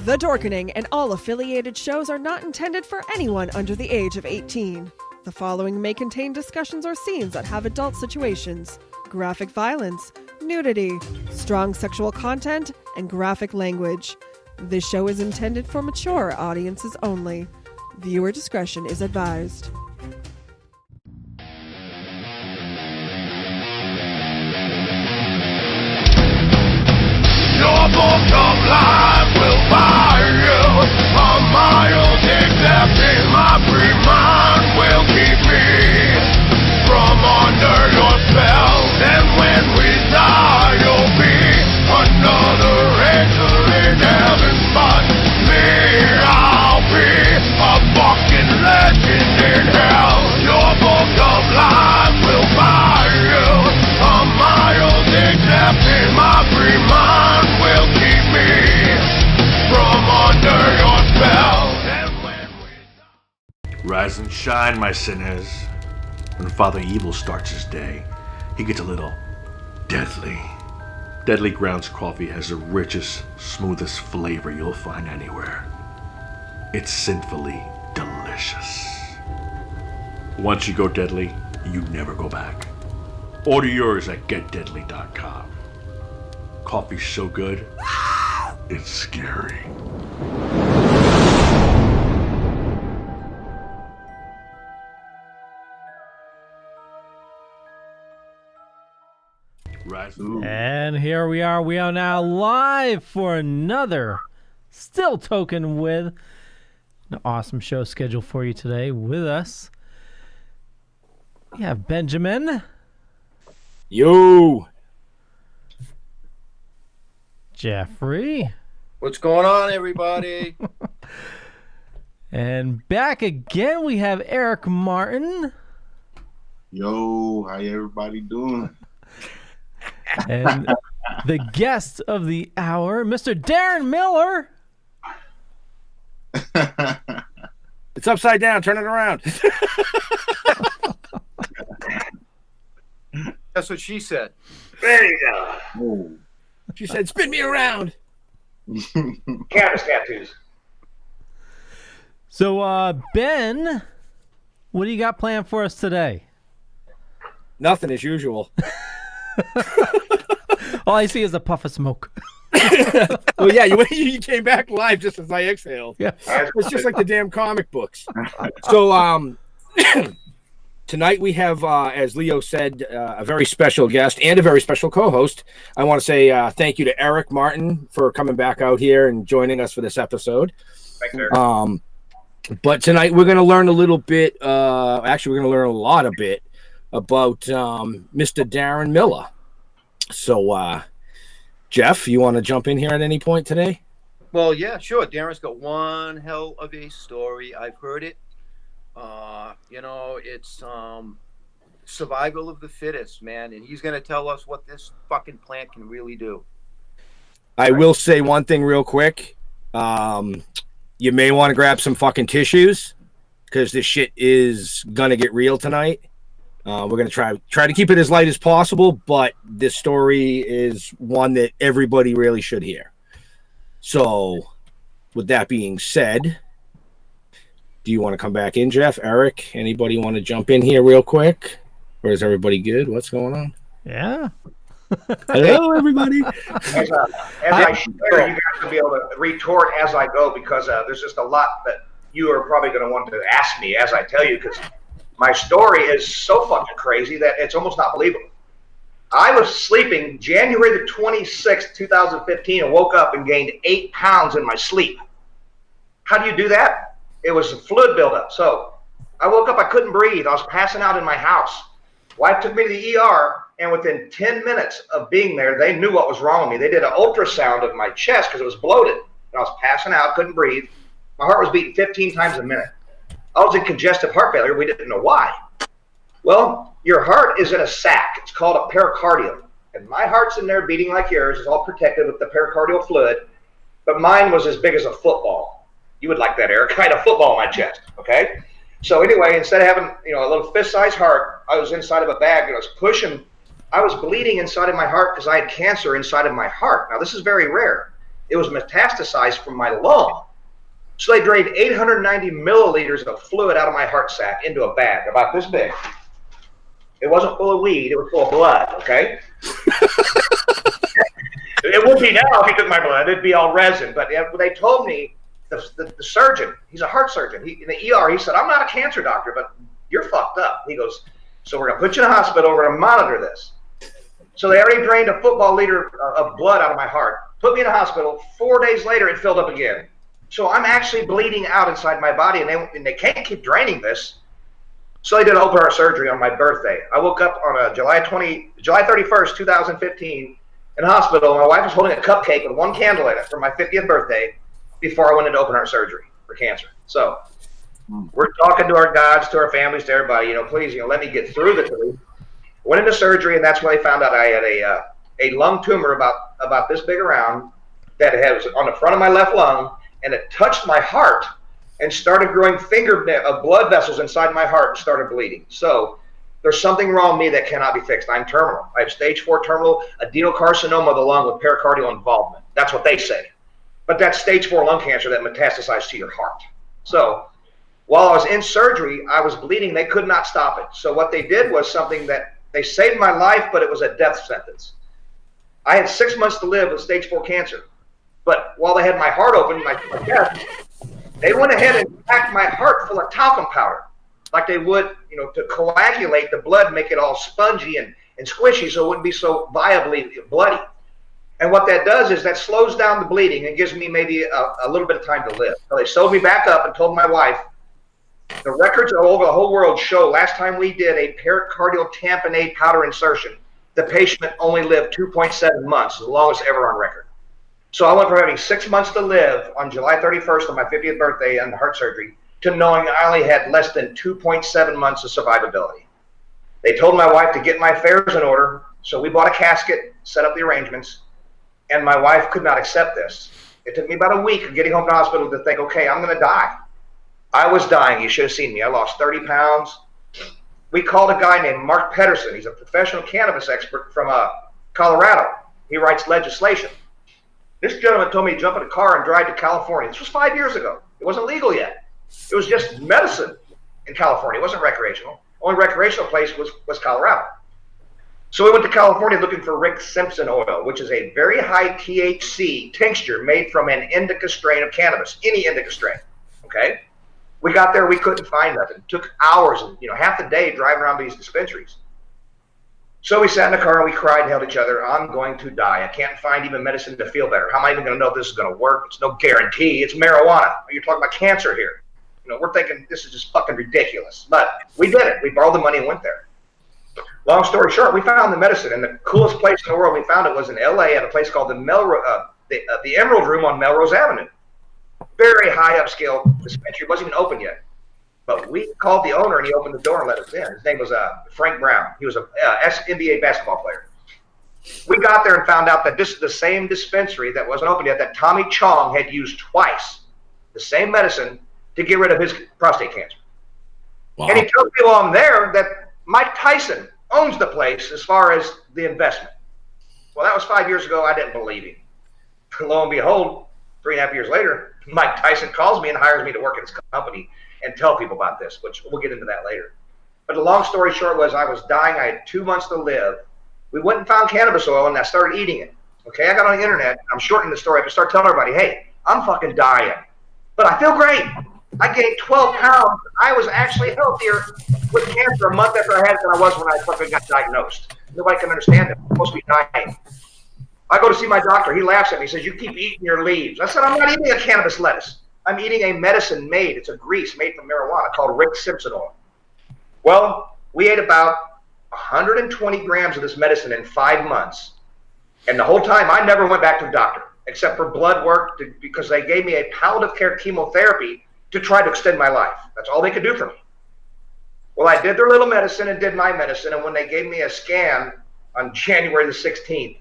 The Dorkening and all affiliated shows are not intended for anyone under the age of 18. The following may contain discussions or scenes that have adult situations, graphic violence, nudity, strong sexual content, and graphic language. This show is intended for mature audiences only. Viewer discretion is advised. Your book of life will buy you a mild accepting. My free mind will keep me from under your spell. And when we die, you'll be another angel in heaven. But me, I'll be a fucking legend in hell. Your book of life will buy you a mild accepting. My free mind will keep me from under your spell. And when we Rise and shine, my sinners. When Father Evil starts his day, he gets a little deadly. Deadly Grounds coffee has the richest, smoothest flavor you'll find anywhere. It's sinfully delicious. Once you go deadly, you never go back. Order yours at getdeadly.com. Coffee's so good, it's scary. And here we are. We are now live for another Still Toking with an awesome show scheduled for you today. With us, we have Benjamin. Yo! Jeffrey. What's going on, everybody? And back again, we have Eric Martin. Yo, how everybody doing? And the guest of the hour, Mr. Darren Miller. It's upside down. Turn it around. That's what she said. There you go. Oh. She said, spin me around. Canvas tattoos. So, Ben, what do you got planned for us today? Nothing as usual. All I see is a puff of smoke. Well, yeah, you came back live just as I exhaled. Yeah. It's just like the damn comic books. So tonight we have, as Leo said, a very special guest and a very special co-host. I want to say thank you to Eric Martin for coming back out here and joining us for this episode. Thanks, Eric. But tonight we're going to learn a little bit. Actually, we're going to learn a lot of bit about Mr. Darren Miller. So, Jeff, you want to jump in here at any point today? Well, yeah, sure. Darren's got one hell of a story. I've heard it. It's survival of the fittest, man. And he's going to tell us what this fucking plant can really do. I will say one thing real quick. You may want to grab some fucking tissues because this shit is going to get real tonight. We're going to try to keep it as light as possible, but this story is one that everybody really should hear. So, with that being said, do you want to come back in, Jeff? Eric, anybody want to jump in here real quick? Or is everybody good? What's going on? Yeah. Hello, everybody. As I share, you guys will be able to retort as I go because there's just a lot that you are probably going to want to ask me as I tell you because my story is so fucking crazy that it's almost not believable. I was sleeping January the 26th, 2015, and woke up and gained 8 pounds in my sleep. How do you do that? It was a fluid buildup. So I woke up, I couldn't breathe. I was passing out in my house. Wife took me to the ER, and within 10 minutes of being there, they knew what was wrong with me. They did an ultrasound of my chest because it was bloated. And I was passing out, couldn't breathe. My heart was beating 15 times a minute. I was in congestive heart failure. We didn't know why. Well, your heart is in a sac. It's called a pericardium. And my heart's in there beating like yours. It's all protected with the pericardial fluid. But mine was as big as a football. You would like that, Eric. I had a football in my chest, okay? So anyway, instead of having a little fist-sized heart, I was inside of a bag and I was pushing. I was bleeding inside of my heart because I had cancer inside of my heart. Now, this is very rare. It was metastasized from my lung. So they drained 890 milliliters of fluid out of my heart sac into a bag about this big. It wasn't full of weed. It was full of blood, okay? It would be now if you took my blood. It'd be all resin. But they told me, the surgeon, he's a heart surgeon. In the ER, he said, I'm not a cancer doctor, but you're fucked up. He goes, so we're going to put you in a hospital. We're going to monitor this. So they already drained a football liter of blood out of my heart. Put me in a hospital. 4 days later, it filled up again. So I'm actually bleeding out inside my body, and they can't keep draining this. So they did an open heart surgery on my birthday. I woke up on July 31st, 2015, in a hospital. My wife was holding a cupcake with one candle in it for my 50th birthday before I went into open heart surgery for cancer. So we're talking to our gods, to our families, to everybody. Please, let me get through this. Went into surgery, and that's when they found out I had a lung tumor about this big around that was on the front of my left lung. And it touched my heart and started growing blood vessels inside my heart and started bleeding. So there's something wrong with me that cannot be fixed. I'm terminal. I have stage 4 terminal adenocarcinoma of the lung with pericardial involvement. That's what they say. But that's stage 4 lung cancer that metastasized to your heart. So while I was in surgery, I was bleeding. They could not stop it. So what they did was something that they saved my life, but it was a death sentence. I had 6 months to live with stage 4 cancer. But while they had my heart open, my chest, they went ahead and packed my heart full of talcum powder, like they would, to coagulate the blood, make it all spongy and squishy so it wouldn't be so viably bloody. And what that does is that slows down the bleeding and gives me maybe a little bit of time to live. So they sewed me back up and told my wife, the records all over the whole world show last time we did a pericardial tamponade powder insertion, the patient only lived 2.7 months, the longest ever on record. So I went from having 6 months to live on July 31st on my 50th birthday and heart surgery to knowing I only had less than 2.7 months of survivability. They told my wife to get my affairs in order, so we bought a casket, set up the arrangements, and my wife could not accept this. It took me about a week of getting home from the hospital to think, okay, I'm going to die. I was dying. You should have seen me. I lost 30 pounds. We called a guy named Mark Pedersen. He's a professional cannabis expert from Colorado. He writes legislation. This gentleman told me to jump in a car and drive to California. This was 5 years ago. It wasn't legal yet. It was just medicine in California. It wasn't recreational. Only recreational place was Colorado. So we went to California looking for Rick Simpson oil, which is a very high THC tincture made from an indica strain of cannabis, any indica strain, okay? We got there, we couldn't find nothing. It took hours, half the day driving around these dispensaries. So we sat in the car and we cried and held each other. I'm going to die. I can't find even medicine to feel better. How am I even going to know if this is going to work? It's no guarantee. It's marijuana. You're talking about cancer here. We're thinking this is just fucking ridiculous. But we did it. We borrowed the money and went there. Long story short, we found the medicine, and the coolest place in the world we found it was in L.A. at a place called the Emerald Room on Melrose Avenue. Very high upscale dispensary. It wasn't even open yet. But we called the owner, and he opened the door and let us in. His name was Frank Brown. He was a NBA basketball player. We got there and found out that this is the same dispensary that wasn't open yet that Tommy Chong had used twice, the same medicine, to get rid of his prostate cancer. Wow. And he told people on there that Mike Tyson owns the place as far as the investment. Well, that was 5 years ago. I didn't believe him. Lo and behold, 3.5 years later, Mike Tyson calls me and hires me to work at his company and tell people about this, which we'll get into that later. But the long story short was I was dying. I had 2 months to live. We went and found cannabis oil, and I started eating it. Okay, I got on the internet. I'm shortening the story. I have to start telling everybody, hey, I'm fucking dying. But I feel great. I gained 12 pounds. I was actually healthier with cancer a month after I had it than I was when I fucking got diagnosed. Nobody can understand it. I'm supposed to be dying. I go to see my doctor. He laughs at me. He says, you keep eating your leaves. I said, I'm not eating a cannabis lettuce. I'm eating a medicine made. It's a grease made from marijuana called Rick Simpson oil. Well, we ate about 120 grams of this medicine in 5 months. And the whole time, I never went back to the doctor, except for blood work, because they gave me a palliative care chemotherapy to try to extend my life. That's all they could do for me. Well, I did their little medicine and did my medicine, and when they gave me a scan on January the 16th,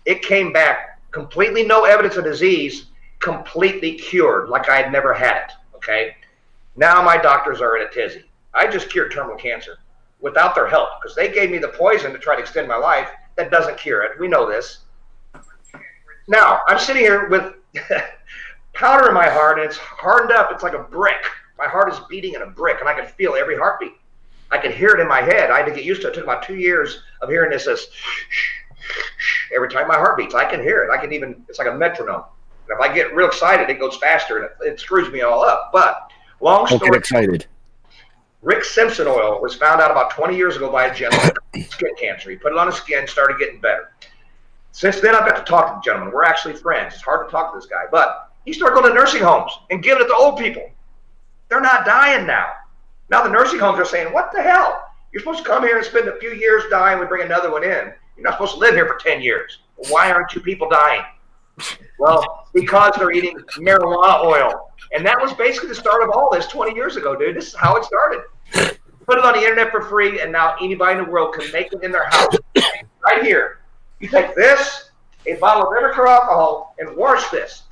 it came back completely no evidence of disease, completely cured, like I had never had it, okay? Now my doctors are in a tizzy. I just cured terminal cancer without their help, because they gave me the poison to try to extend my life. That doesn't cure it. We know this. Now, I'm sitting here with powder in my heart, and it's hardened up. It's like a brick. My heart is beating in a brick, and I can feel every heartbeat. I can hear it in my head. I had to get used to it. It took about 2 years of hearing this as every time my heart beats. I can hear it. It's like a metronome. And if I get real excited, it goes faster, and it screws me all up. But long story. Don't get excited. Rick Simpson oil was found out about 20 years ago by a gentleman with skin cancer. He put it on his skin, started getting better. Since then, I've got to talk to the gentleman. We're actually friends. It's hard to talk to this guy. But he started going to nursing homes and giving it to old people. They're not dying now. Now the nursing homes are saying, what the hell? You're supposed to come here and spend a few years dying. We bring another one in. You're not supposed to live here for 10 years. Well, why aren't you people dying? Well, because they're eating marijuana oil. And that was basically the start of all this 20 years ago, dude. This is how it started. Put it on the internet for free, and now anybody in the world can make it in their house. Right here. You take this, a bottle of Everclear alcohol, and wash this.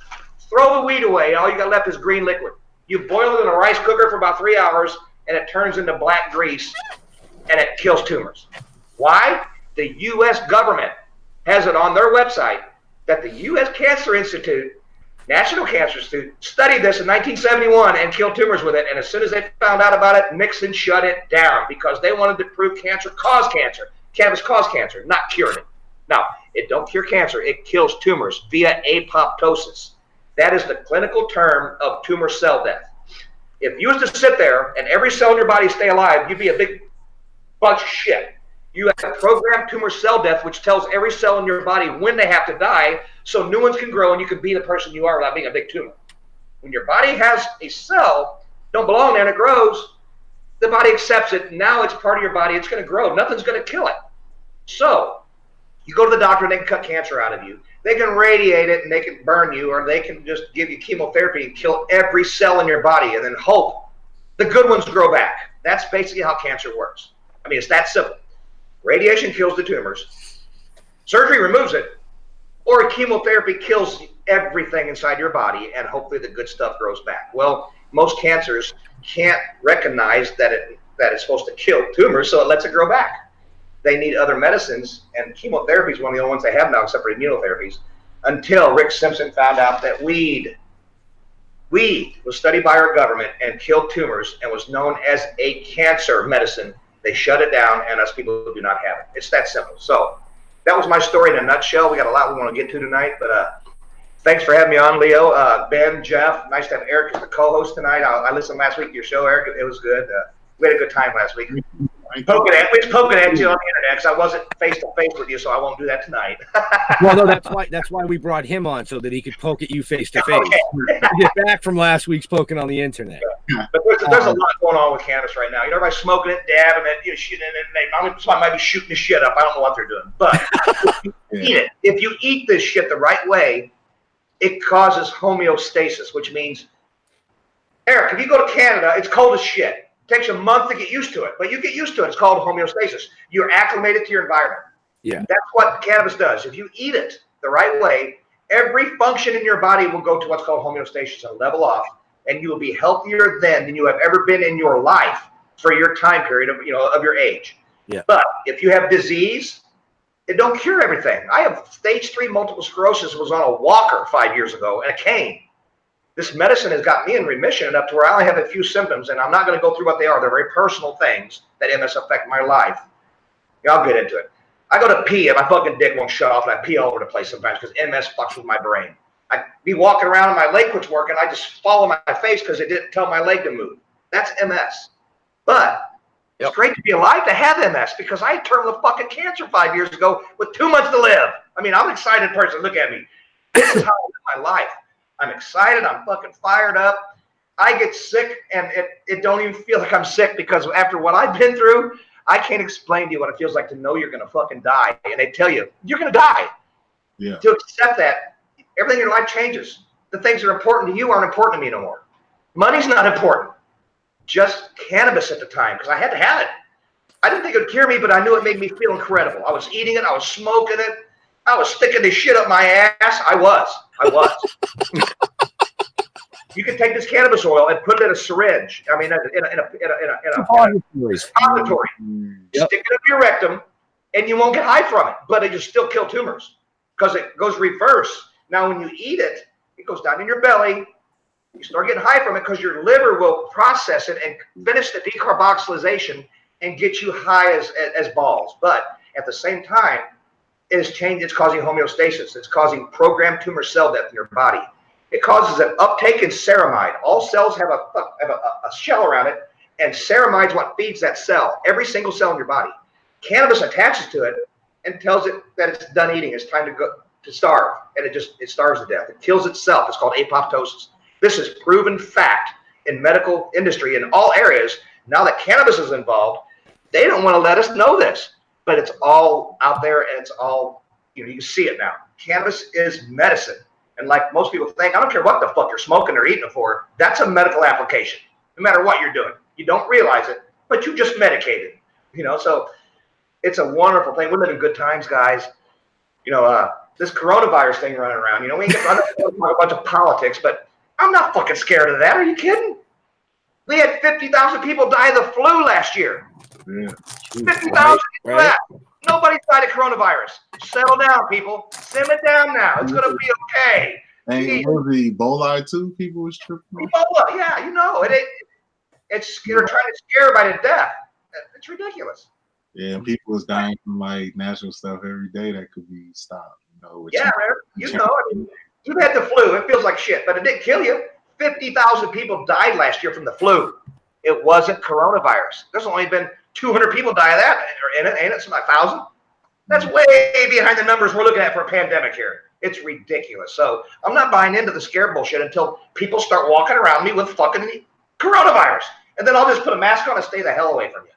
Throw the weed away. All you got left is green liquid. You boil it in a rice cooker for about 3 hours, and it turns into black grease, and it kills tumors. Why? The U.S. government has it on their website that the U.S. Cancer Institute, National Cancer Institute, studied this in 1971 and killed tumors with it. And as soon as they found out about it, Nixon shut it down because they wanted to prove cancer caused cancer. Cannabis caused cancer, not cured it. Now, it don't cure cancer. It kills tumors via apoptosis. That is the clinical term of tumor cell death. If you was to sit there and every cell in your body stay alive, you'd be a big bunch of shit. You have programmed tumor cell death, which tells every cell in your body when they have to die so new ones can grow and you can be the person you are without being a big tumor. When your body has a cell, don't belong there, and it grows, the body accepts it. Now it's part of your body. It's going to grow. Nothing's going to kill it. So you go to the doctor and they can cut cancer out of you. They can radiate it and they can burn you, or they can just give you chemotherapy and kill every cell in your body and then hope the good ones grow back. That's basically how cancer works. I mean, it's that simple. Radiation kills the tumors. Surgery removes it. Or chemotherapy kills everything inside your body, and hopefully the good stuff grows back. Well, most cancers can't recognize that it's supposed to kill tumors, so it lets it grow back. They need other medicines, and chemotherapy is one of the only ones they have now, except for immunotherapies, until Rick Simpson found out that weed was studied by our government and killed tumors and was known as a cancer medicine. They shut it down, and us people do not have it. It's that simple. So that was my story in a nutshell. We got a lot we want to get to tonight, but thanks for having me on, Leo. Ben, Jeff, nice to have Eric as the co-host tonight. I listened last week to your show, Eric. It was good. We had a good time last week. We was poking at you on the internet because I wasn't face to face with you, so I won't do that tonight. Well, no, that's why we brought him on, so that he could poke at you face to face. Get back from last week's poking on the internet. But there's a lot going on with cannabis right now. You know, everybody's smoking it, dabbing it, shooting it, and somebody might be shooting the shit up. I don't know what they're doing, but if you eat this shit the right way, it causes homeostasis, which means, Eric, if you go to Canada, it's cold as shit. It takes a month to get used to it, but you get used to it. It's called homeostasis. You're acclimated to your environment. Yeah. That's what cannabis does. If you eat it the right way, every function in your body will go to what's called homeostasis and level off, and you will be healthier then than you have ever been in your life for your time period of your age. Yeah. But if you have disease, it don't cure everything. I have stage 3 multiple sclerosis, was on a walker 5 years ago and a cane. This medicine has got me in remission up to where I only have a few symptoms, and I'm not going to go through what they are. They're very personal things that MS affect my life. I'll get into it. I go to pee, and my fucking dick won't shut off, and I pee all over the place sometimes because MS fucks with my brain. I be walking around, and my leg quits working. I just fall on my face because it didn't tell my leg to move. That's MS. But it's great to be alive to have MS because I turned the fucking cancer 5 years ago with 2 months to live. I mean, I'm an excited person. Look at me. This is how I live my life. I'm excited. I'm fucking fired up. I get sick, and it don't even feel like I'm sick because after what I've been through, I can't explain to you what it feels like to know you're going to fucking die. And they tell you, you're going to die. Yeah. To accept that, everything in your life changes. The things that are important to you aren't important to me no more. Money's not important. Just cannabis at the time because I had to have it. I didn't think it would cure me, but I knew it made me feel incredible. I was eating it. I was smoking it. I was sticking this shit up my ass. I was. You can take this cannabis oil and put it in a syringe. I mean, in a repository. Stick it up your rectum, and you won't get high from it, but it will still kill tumors because it goes reverse. Now, when you eat it, it goes down in your belly. You start getting high from it because your liver will process it and finish the decarboxylation and get you high as balls. But at the same time, it has changed. It's causing homeostasis. It's causing programmed tumor cell death in your body. It causes an uptake in ceramide. All cells have a shell around it, and ceramide is what feeds that cell. Every single cell in your body. Cannabis attaches to it and tells it that it's done eating. It's time to go to starve, and it starves to death. It kills itself. It's called apoptosis. This is proven fact in medical industry in all areas. Now that cannabis is involved, they don't want to let us know this. But it's all out there, and it's all, you can see it now. Cannabis is medicine. And like most people think, I don't care what the fuck you're smoking or eating it for, that's a medical application, no matter what you're doing. You don't realize it, but you just medicated, so it's a wonderful thing. We're living good times, guys. This coronavirus thing running around, we ain't going to talk a bunch of politics, but I'm not fucking scared of that. Are you kidding? We had 50,000 people die of the flu last year. Yeah. 50,000 right. Nobody died of coronavirus. Settle down, people. Simmer down now. It's going to be okay. And what was the Ebola too? People was tripping. Ebola, yeah, it's they're trying to scare everybody to death. It's ridiculous. Yeah, people was dying from like natural stuff every day that could be stopped. Yeah, you've had the flu. It feels like shit, but it didn't kill you. 50,000 people died last year from the flu. It wasn't coronavirus. There's only been 200 people die of that, ain't it? Something like 1,000. That's way behind the numbers we're looking at for a pandemic here. It's ridiculous. So I'm not buying into the scare bullshit until people start walking around me with fucking coronavirus. And then I'll just put a mask on and stay the hell away from you.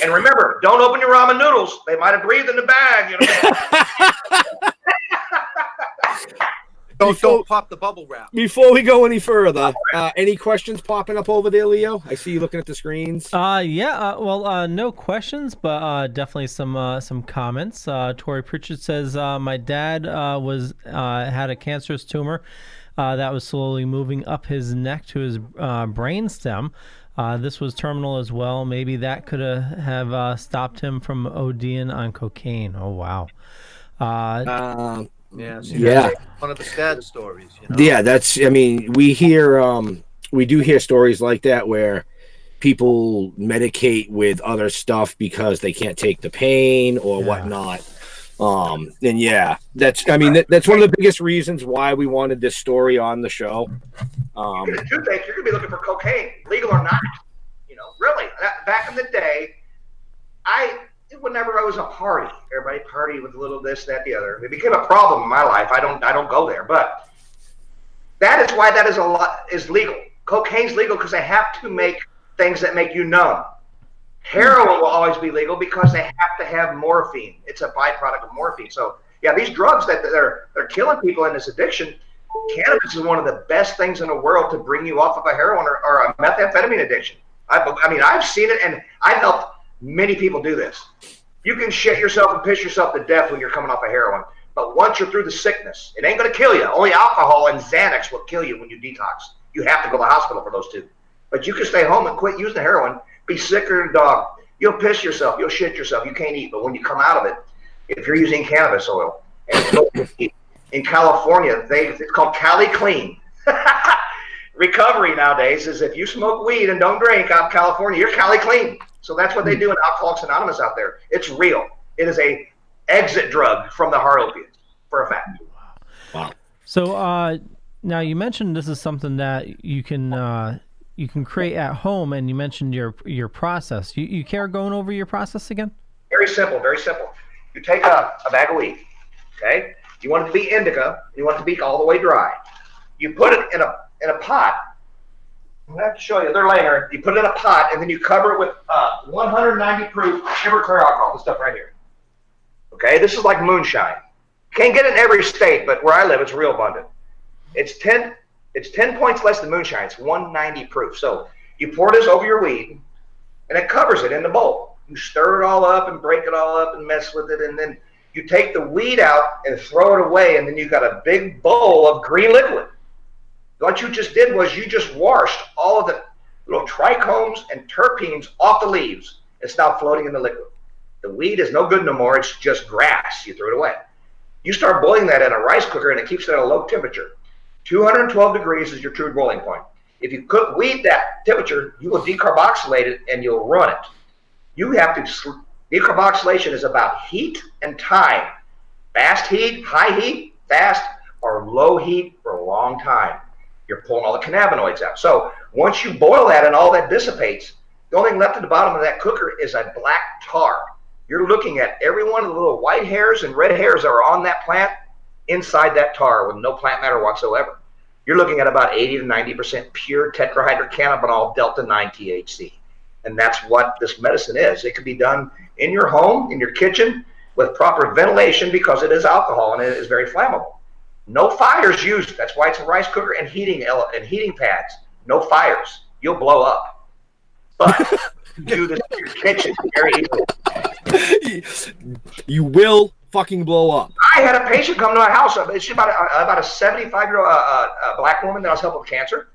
And remember, don't open your ramen noodles. They might have breathed in the bag, Don't pop the bubble wrap. Before we go any further, any questions popping up over there, Leo? I see you looking at the screens. No questions, but definitely some comments. Tori Pritchard says, my dad had a cancerous tumor that was slowly moving up his neck to his brain stem. This was terminal as well. Maybe that could have stopped him from ODing on cocaine. Oh, wow. That's one of the sad stories. You know? Yeah, we do hear stories like that where people medicate with other stuff because they can't take the pain or whatnot. That's one of the biggest reasons why we wanted this story on the show. You're gonna be looking for cocaine, legal or not. You know, really. Back in the day, whenever I was a party, everybody partied with a little this, that, the other. It became a problem in my life. I don't go there, but that is why that is legal. Cocaine's legal because they have to make things that make you numb. Heroin will always be legal because they have to have morphine. It's a byproduct of morphine. So yeah, these drugs that they're killing people in this addiction. Cannabis is one of the best things in the world to bring you off of a heroin or a methamphetamine addiction. I've seen it, and I've helped many people do this. You can shit yourself and piss yourself to death when you're coming off of heroin, but once you're through the sickness, it ain't going to kill you. Only alcohol and Xanax will kill you when you detox. You have to go to the hospital for those two. But you can stay home and quit using heroin, be sicker than a dog. You'll piss yourself, you'll shit yourself, you can't eat. But when you come out of it, if you're using cannabis oil, and in California, it's called Cali Clean. Recovery nowadays is if you smoke weed and don't drink out in California, you're Cali Clean. So that's what they do in Alcoholics Anonymous out there. It's real. It is a exit drug from the hard opiates, for a fact. Wow. So now you mentioned this is something that you can create at home, and you mentioned your process. You care going over your process again? Very simple, very simple. You take a bag of weed, okay? You want it to be indica. You want it to be all the way dry. You put it in a pot. I'm going to have to show you. They're laying there. You put it in a pot, and then you cover it with 190 proof Everclear alcohol. This stuff right here. Okay? This is like moonshine. Can't get it in every state, but where I live, it's real abundant. It's 10 points less than moonshine. It's 190 proof. So you pour this over your weed, and it covers it in the bowl. You stir it all up and break it all up and mess with it, and then you take the weed out and throw it away, and then you got a big bowl of green liquid. What you just did was you just washed all of the little trichomes and terpenes off the leaves. It's now floating in the liquid. The weed is no good no more. It's just grass. You threw it away. You start boiling that in a rice cooker, and it keeps it at a low temperature. 212 degrees is your true boiling point. If you cook weed that temperature, you will decarboxylate it, and you'll run it. You have to decarboxylation is about heat and time. Fast heat, high heat, fast, or low heat for a long time. You're pulling all the cannabinoids out. So once you boil that and all that dissipates, the only thing left at the bottom of that cooker is a black tar. You're looking at every one of the little white hairs and red hairs that are on that plant inside that tar with no plant matter whatsoever. You're looking at about 80 to 90% pure tetrahydrocannabinol delta 9 THC. And that's what this medicine is. It can be done in your home, in your kitchen, with proper ventilation because it is alcohol and it is very flammable. No fires used. That's why it's a rice cooker and heating pads. No fires. You'll blow up. But do this in your kitchen very easily. You will fucking blow up. I had a patient come to my house. She's about a 75-year-old black woman that I was helping with cancer.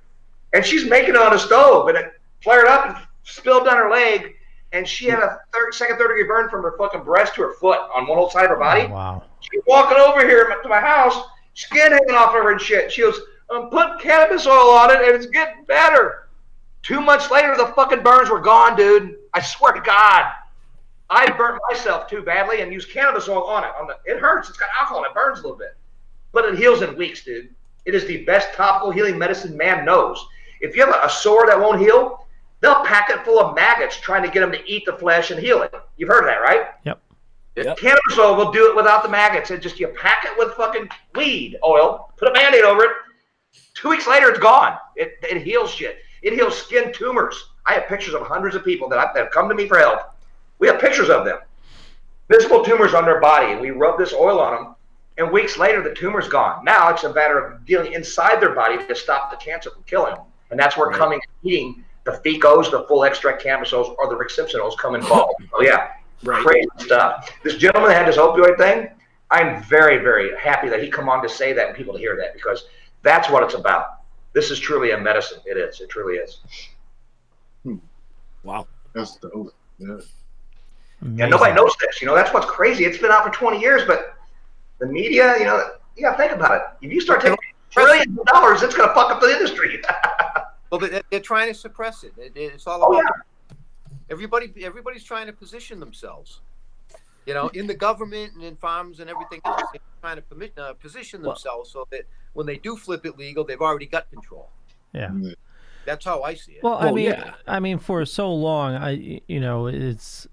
And she's making it on a stove. And it flared up and spilled down her leg. And she had a second, third degree burn from her fucking breast to her foot on one whole side of her body. Oh, wow. She's walking over here to my house. Skin hanging off of her and shit. She goes, I'm putting cannabis oil on it and it's getting better. 2 months later, the fucking burns were gone, dude. I swear to God. I burnt myself too badly and used cannabis oil on it. It hurts. It's got alcohol and it burns a little bit. But it heals in weeks, dude. It is the best topical healing medicine man knows. If you have a sore that won't heal, they'll pack it full of maggots trying to get them to eat the flesh and heal it. You've heard of that, right? Yep. Cannabis oil will do it without the maggots. And just you pack it with fucking weed oil, put a Band-Aid over it. 2 weeks later, it's gone. It heals shit. It heals skin tumors. I have pictures of hundreds of people that have come to me for help. We have pictures of them. Visible tumors on their body. And we rub this oil on them. And weeks later, the tumor's gone. Now it's a matter of dealing inside their body to stop the cancer from killing them. And that's where coming and eating the FECOs, the full extract camisoles, or the riximpsonos come involved. So yeah, crazy stuff. This gentleman that had this opioid thing, I'm very, very happy that he come on to say that and people to hear that, because that's what it's about. This is truly a medicine. It is. It truly is. Wow. That's dope. Yeah. Yeah, nobody knows this. That's what's crazy. It's been out for 20 years, but the media, you got to think about it. If you start taking trillions of dollars, it's going to fuck up the industry. Well, they're trying to suppress it. It's all about everybody's trying to position themselves. In the government and in farms and everything else, they're trying to position themselves so that when they do flip it legal, they've already got control. Yeah. That's how I see it. Well, I mean, for so long, it's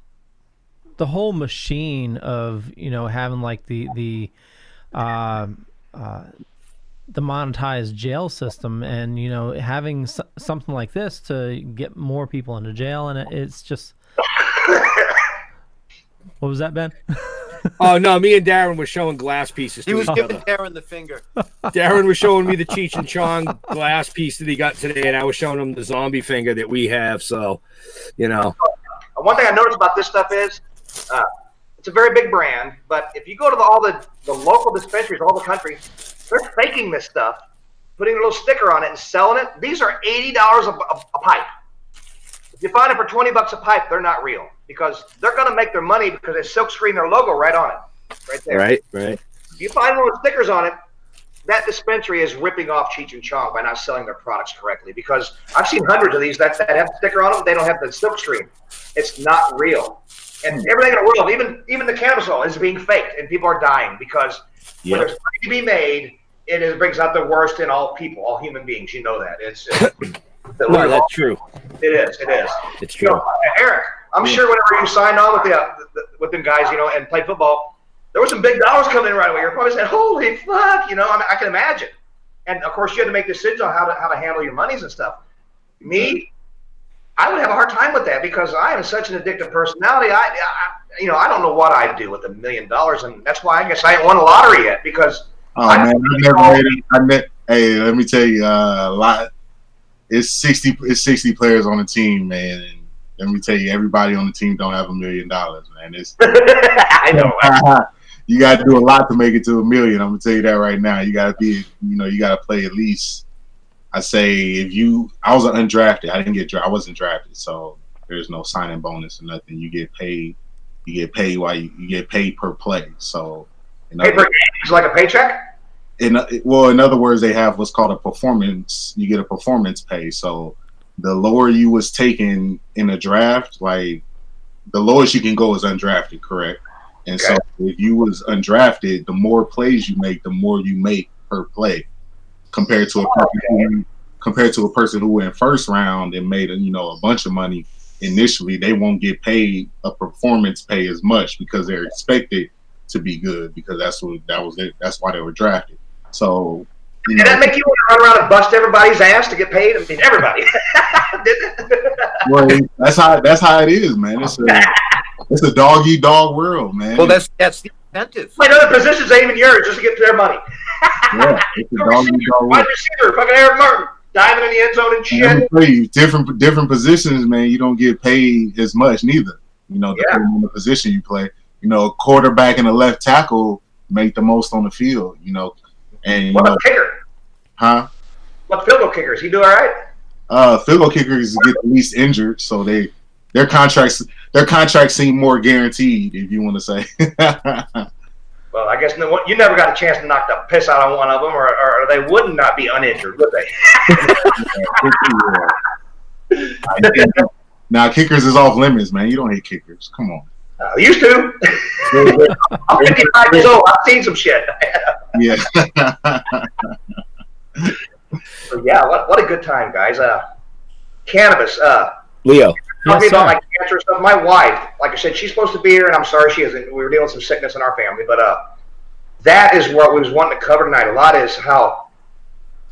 the whole machine of having like the monetized jail system, and having something like this to get more people into jail, and it's just. What was that, Ben? Oh no, me and Darren were showing glass pieces. He was each giving other. Darren the finger. Darren was showing me the Cheech and Chong glass piece that he got today, and I was showing him the zombie finger that we have. So, One thing I noticed about this stuff is it's a very big brand, but if you go to all the local dispensaries all over the country, they're faking this stuff, putting a little sticker on it and selling it. These are $80 a pipe. If you find it for $20 a pipe, they're not real, because they're going to make their money because they silk screen their logo right on it, right there. Right. If you find one with stickers on it, that dispensary is ripping off Cheech and Chong by not selling their products correctly, because I've seen hundreds of these that have the sticker on them. They don't have the silk screen. It's not real. And everything in the world, even the camisole, is being faked, and people are dying because when there's money to be made, it brings out the worst in all people, all human beings. You know that. It's that's true. It is. It's true. Eric, I'm sure whenever you signed on with them guys, and played football, there were some big dollars coming in right away. You're probably saying, "Holy fuck!" I can imagine. And of course, you had to make decisions on how to handle your monies and stuff. Me, I would have a hard time with that because I am such an addictive personality. I don't know what I'd do with $1 million, and that's why I guess I ain't won a lottery yet, because. I never made it. Hey, let me tell you, a lot. It's 60 players on the team, man. And let me tell you, everybody on the team don't have $1 million, man. It's I know. You got to do a lot to make it to $1 million. I'm gonna tell you that right now. You got to be, you got to play at least. I say I was undrafted. I didn't get drafted. I wasn't drafted, so there's no signing bonus or nothing. You get paid. You get paid you get paid per play. So. Pay per game is like a paycheck? In other words, they have what's called a performance. You get a performance pay. So the lower you was taken in a draft, like the lowest you can go is undrafted, correct? And so if you was undrafted, the more plays you make, the more you make per play, compared to a person who went first round and made a bunch of money initially. They won't get paid a performance pay as much because they're expected to be good, because that's why they were drafted. So did that make you want to run around and bust everybody's ass to get paid? I mean, everybody. Well, that's how it is, man. It's a dog eat dog world, man. Well, that's the incentive. Like other positions ain't even yours just to get their money. Yeah, it's a dog eat dog world. Wide receiver, fucking Eric Martin, diving in the end zone and shit. Tell you, different positions, man. You don't get paid as much neither. Depending on the position you play. A quarterback and a left tackle make the most on the field, And what about kicker? Huh? What field goal kickers? He do all right? Field goal kickers get the least injured, so their contracts seem more guaranteed, if you want to say. Well, I guess you never got a chance to knock the piss out of one of them, or they would not be uninjured, would they? Now, kickers is off limits, man. You don't hate kickers. Come on. I used to. I'm 55 years old. I've seen some shit. Yeah. So yeah, what a good time, guys. Cannabis. Leo. Talking about my cancer stuff. My wife, like I said, she's supposed to be here, and I'm sorry she isn't. We were dealing with some sickness in our family, but that is what we was wanting to cover tonight. A lot is how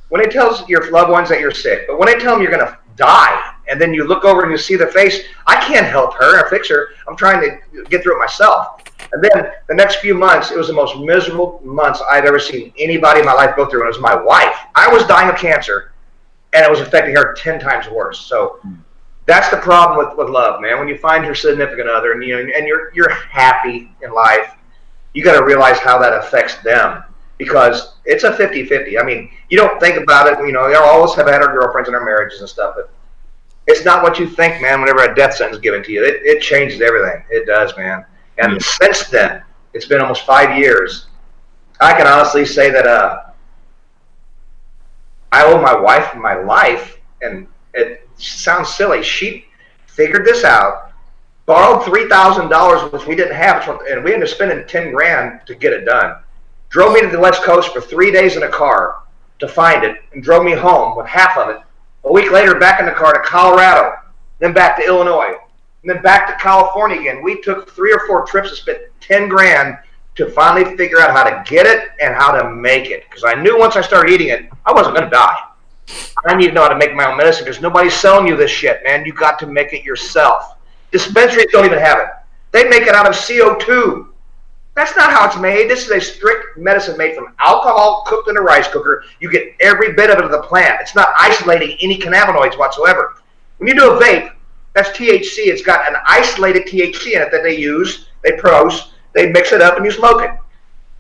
when it tells your loved ones that you're sick, but when they tell them you're going to die and then you look over and you see the face. I can't help her or fix her. I'm trying to get through it myself. And then the next few months, it was the most miserable months I've ever seen anybody in my life go through, and it was my wife. I was dying of cancer, and it was affecting her 10 times worse. So that's the problem with love, man. When you find your significant other and you're happy in life, you got to realize how that affects them, because it's a 50-50. I mean, you don't think about it. You know, you always have had our girlfriends and our marriages and stuff, but it's not what you think, man. Whenever a death sentence is given to you, it changes everything. It does, man. And since then, it's been almost 5 years. I can honestly say that I owe my wife my life, and it sounds silly. She figured this out, borrowed $3,000, which we didn't have, and we ended up spending $10,000 to get it done. Drove me to the West Coast for 3 days in a car to find it, and drove me home with half of it. A week later, back in the car to Colorado, then back to Illinois, and then back to California again. We took 3 or 4 trips and spent $10,000 to finally figure out how to get it and how to make it. Because I knew once I started eating it, I wasn't going to die. I need to know how to make my own medicine, because nobody's selling you this shit, man. You got to make it yourself. Dispensaries don't even have it. They make it out of CO2. That's not how it's made. This is a strict medicine made from alcohol cooked in a rice cooker. You get every bit of it in the plant. It's not isolating any cannabinoids whatsoever. When you do a vape, that's THC. It's got an isolated THC in it that they use, they produce, they mix it up and you smoke it.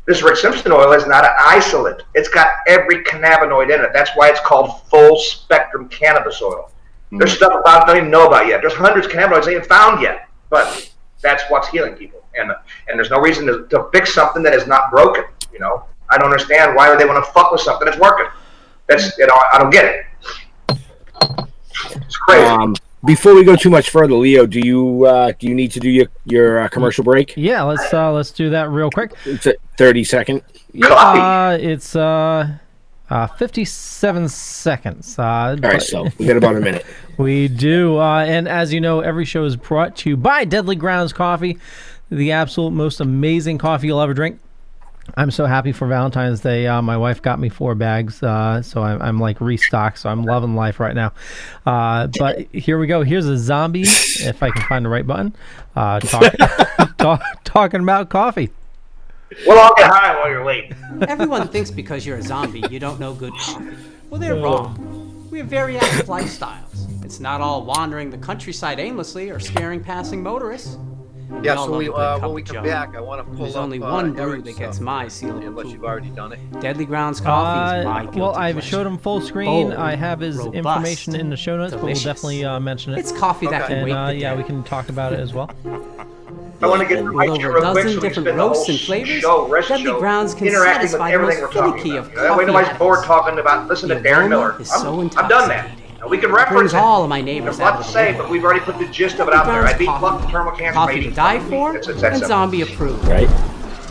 This Rick Simpson oil is not an isolate. It's got every cannabinoid in it. That's why it's called full spectrum cannabis oil. There's stuff about it I don't even know about yet. There's hundreds of cannabinoids they haven't found yet. But that's what's healing people. And there's no reason to fix something that is not broken. You know, I don't understand why would they want to fuck with something that's working. That's, you know, I don't get it. It's crazy. Before we go too much further, Leo, do you need to do your commercial break? Yeah, let's do that real quick. It's a 30-second. Yeah, it's 57 seconds. All right, so we got about a minute. We do, and as you know, every show is brought to you by Deadly Grounds Coffee, the absolute most amazing coffee you'll ever drink. I'm so happy for Valentine's Day. My wife got me 4 bags, so I'm like restocked. So I'm loving life right now. But here we go. Here's a zombie, if I can find the right button, talking about coffee. We'll all get high while you're late. Everyone thinks because you're a zombie, you don't know good coffee. Well, they're wrong. We have very active lifestyles. It's not all wandering the countryside aimlessly or scaring passing motorists. Yeah, so when we come back, I want to pull There's up only one brew Eric's, that gets my seal of approval. unless you've already done it. Deadly Grounds Coffee is my guilty well, I've pleasure. showed him full screen. Bold, I have his robust, information in the show notes, delicious. but we'll definitely mention it. It's coffee that can And wait the yeah, day. we can talk about it as well. I want to get the With mic over real a quick dozen so we different spend the whole roasts and flavors, rest Deadly show Grounds can interacting with satisfy the everything most we're talking finicky about. of That way nobody's coffee bored addicts. talking about, listen to The Darren Miller. aroma is so I've done that. intoxicating. Now, we can It reference brings it. all of my neighbors There's a lot out to of the say, woodwork. but we've already put the gist of it out there. I beat fuck the terminal cancer. Coffee to die for, It's that and simple. zombie approved. Right?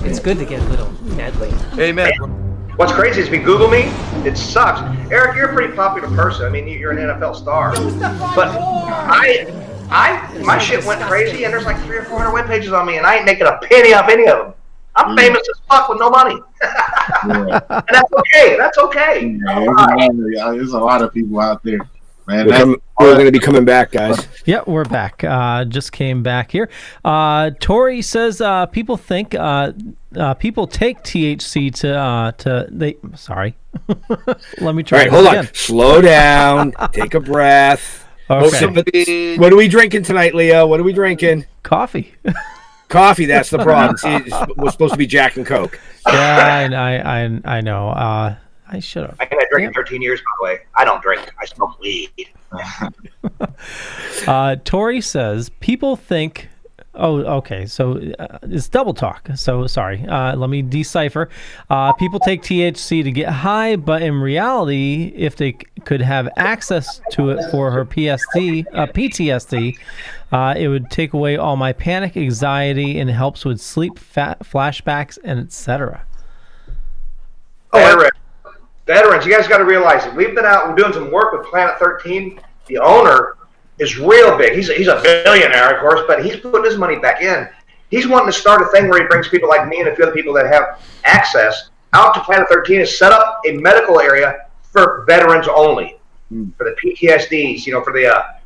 It's good to get a little deadly. Amen. What's crazy is if you Google me, it sucks. Eric, you're a pretty popular person. I mean, you're an NFL star. But my shit went crazy, and there's like 300 or 400 web pages on me, and I ain't making a penny off any of them. I'm famous as fuck with no money. Yeah. And that's okay. That's okay. There's a lot of people out there, man. We're going to be coming back, guys. Yeah, we're back. Just came back here. Tori says people think people take THC to they. Sorry, let me try. All right, hold again. on. Slow down. Take a breath. Okay. What are we drinking tonight, Leo? What are we drinking? Coffee. Coffee. That's the problem. See, we're supposed to be Jack and Coke. Yeah, I know. I should have. I can drink 13 years, by the way. I don't drink. I smoke weed. Tori says people think. Oh, okay. So it's double talk. So sorry. Let me decipher. People take THC to get high, but in reality, if they could have access to it for her PTSD, it would take away all my panic, anxiety, and helps with sleep, flashbacks, and etc. Veterans, you guys got to realize that we've been out. We're doing some work with Planet 13. The owner is real big. He's a billionaire, of course, but he's putting his money back in. He's wanting to start a thing where he brings people like me and a few other people that have access out to Planet 13 and set up a medical area for veterans only, for the PTSDs, for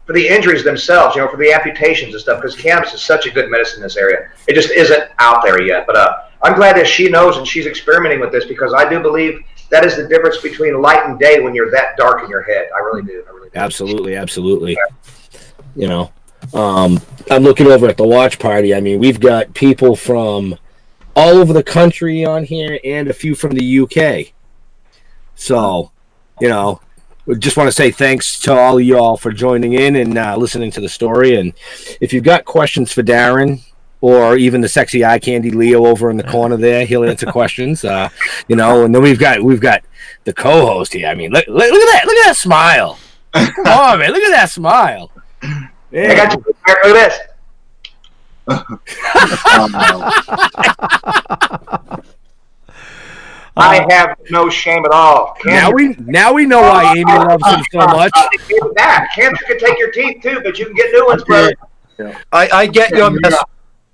for the injuries themselves, for the amputations and stuff, because cannabis is such a good medicine in this area. It just isn't out there yet. But I'm glad that she knows and she's experimenting with this, because I do believe that is the difference between light and day when you're that dark in your head. I really do. Absolutely. I'm looking over at the watch party. I mean, we've got people from all over the country on here and a few from the UK. So, we just want to say thanks to all of y'all for joining in and listening to the story. And if you've got questions for Darren or even the sexy eye candy Leo over in the corner there, he'll answer questions. And then we've got the co-host here. I mean, look at that smile. Come on, man, look at that smile. I got you. Look at this. I have no shame at all. Now we know why Amy loves him so much. Cancer can take your teeth too, but you can get new ones, brother. I get your message.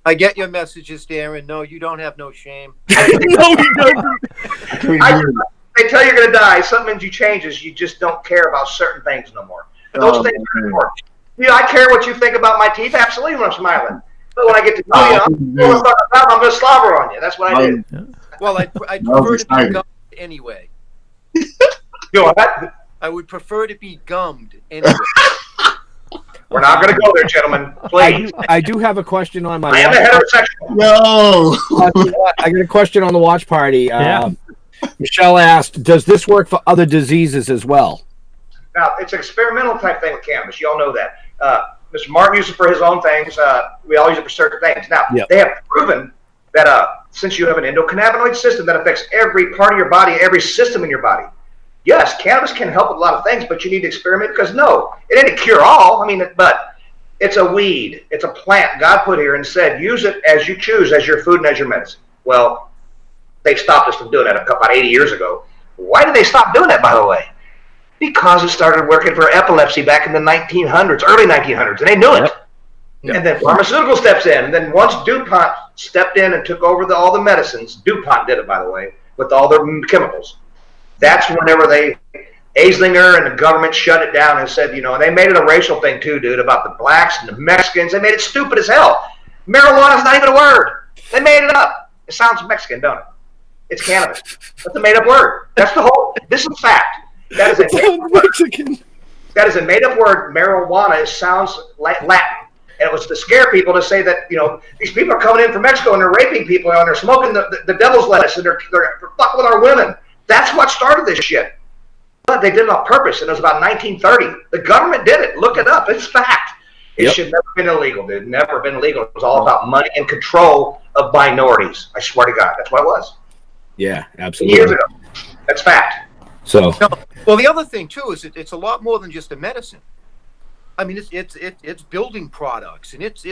I get your messages, Darren. No, you don't have no shame. No, we don't. They tell you you're going to die. Something you change is you just don't care about certain things no more. And those things are important. I care what you think about my teeth, absolutely, when I'm smiling. But when I get to know you, I'm going to slobber on you. That's what I do. Well, I'd prefer to be gummed anyway. What? I would prefer to be gummed anyway. We're not going to go there, gentlemen. Please. I do have a question on my. I am a heterosexual. No. I got a question on the watch party. Michelle asked, "Does this work for other diseases as well?" Now, it's an experimental type thing with cannabis. You all know that. Mr. Martin uses it for his own things. We all use it for certain things. Now, They have proven that since you have an endocannabinoid system that affects every part of your body, every system in your body, yes, cannabis can help with a lot of things, but you need to experiment, because it ain't a cure-all. I mean, but it's a weed. It's a plant God put here and said, use it as you choose, as your food and as your medicine. Well, they stopped us from doing that about 80 years ago. Why did they stop doing that, by the way? Because it started working for epilepsy back in the 1900s, early 1900s, and they knew it. Yep. And then pharmaceutical steps in. And then once DuPont stepped in and took over all the medicines, DuPont did it, by the way, with all the chemicals. That's whenever Aislinger and the government shut it down and said, and they made it a racial thing too, dude, about the blacks and the Mexicans. They made it stupid as hell. Marijuana's not even a word. They made it up. It sounds Mexican, don't it? It's cannabis. That's a made-up word. This is fact. That is a Mexican. That is a made-up word. Marijuana sounds like Latin. And it was to scare people to say that, these people are coming in from Mexico and they're raping people and they're smoking the devil's lettuce and they're fucking with our women. That's what started this shit. But they did it on purpose, and it was about 1930. The government did it. Look it up. It's fact. It should never have been illegal, dude. Never been illegal. It was all about money and control of minorities. I swear to God. That's what it was. Yeah, absolutely. Years ago. That's fact. So. Well, the other thing, too, is it's a lot more than just a medicine. I mean, it's building products, and it's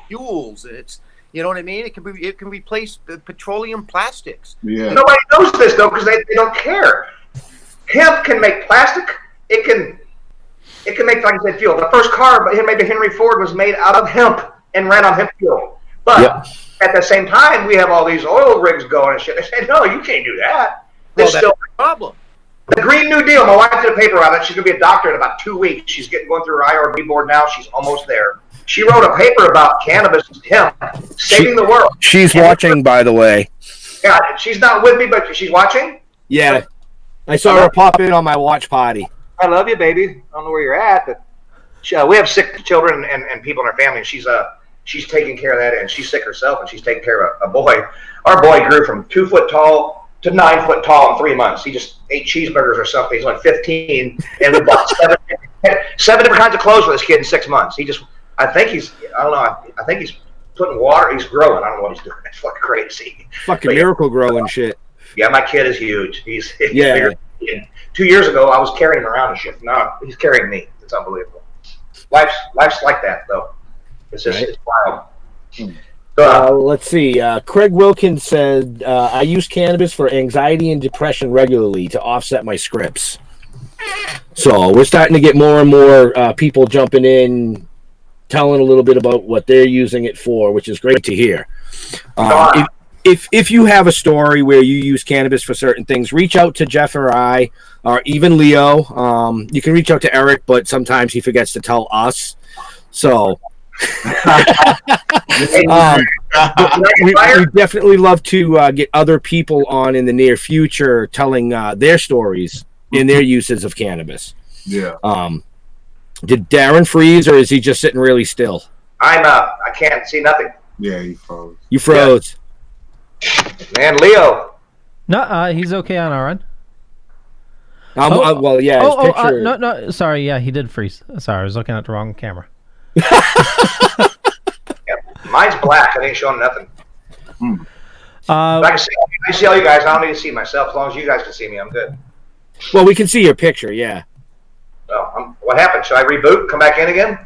fuels, and it's, you know what I mean? It can replace petroleum plastics. Yeah. Nobody knows this though, because they don't care. Hemp can make plastic. It can make, like I said, fuel. The first car, maybe Henry Ford, was made out of hemp and ran on hemp fuel. But at the same time, we have all these oil rigs going and shit. They say, no, you can't do that. That's still a problem. The Green New Deal, my wife did a paper on it. She's going to be a doctor in about 2 weeks. She's going through her IRB board now. She's almost there. She wrote a paper about cannabis and hemp saving the world. She's watching, by the way. Yeah, she's not with me, but she's watching? Yeah. I saw her pop in on my watch party. I love you, baby. I don't know where you're at, but we have sick children and people in our family. And she's taking care of that, and she's sick herself, and she's taking care of a boy. Our boy grew from 2 foot tall to 9 foot tall in 3 months. He just ate cheeseburgers or something. He's like 15, and we bought seven different kinds of clothes for this kid in 6 months. I think he's putting water. He's growing. I don't know what he's doing. It's like crazy. Fucking miracle growing shit. Yeah, my kid is huge. He's bigger. 2 years ago, I was carrying him around and shit. Now he's carrying me. It's unbelievable. Life's like that, though. It's just it's wild. Let's see. Craig Wilkins said, I use cannabis for anxiety and depression regularly to offset my scripts. So we're starting to get more and more people jumping in, telling a little bit about what they're using it for, which is great to hear. if you have a story where you use cannabis for certain things, reach out to Jeff or I, or even Leo. You can reach out to Eric, but sometimes he forgets to tell us. So we definitely love to get other people on in the near future telling their stories and their uses of cannabis. Yeah. Did Darren freeze, or is he just sitting really still? I can't see nothing. Yeah, he froze. You froze. Man, Leo. No, he's okay on our end. Well, yeah. His picture... no. Sorry, yeah, he did freeze. Sorry, I was looking at the wrong camera. Yeah, mine's black. I ain't showing nothing. I can see all you guys. I don't need to see myself. As long as you guys can see me, I'm good. Well, we can see your picture, yeah. Well, what happened? Should I reboot? Come back in again?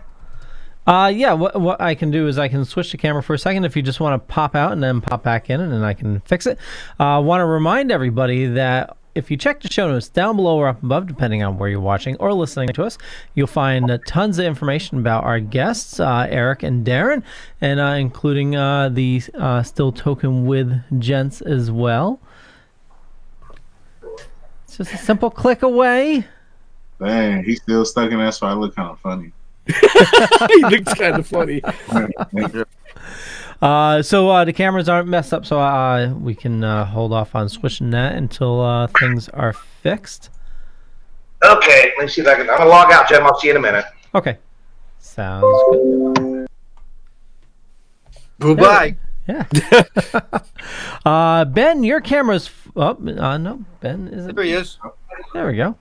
Yeah, what I can do is I can switch the camera for a second if you just want to pop out and then pop back in, and then I can fix it. I want to remind everybody that if you check the show notes down below or up above, depending on where you're watching or listening to us, you'll find tons of information about our guests, Eric and Darren, and including the Still Token with gents as well. It's just a simple click away. Dang, he's still stuck in that, so I look kind of funny. He looks kind of funny. So the cameras aren't messed up, so we can hold off on switching that until things are fixed. Okay, let me see if I can. I'm gonna log out, Jim. I'll see you in a minute. Okay, sounds good. Goodbye. Yeah. Ben, your camera's no, Ben isn't. There he is. There we go.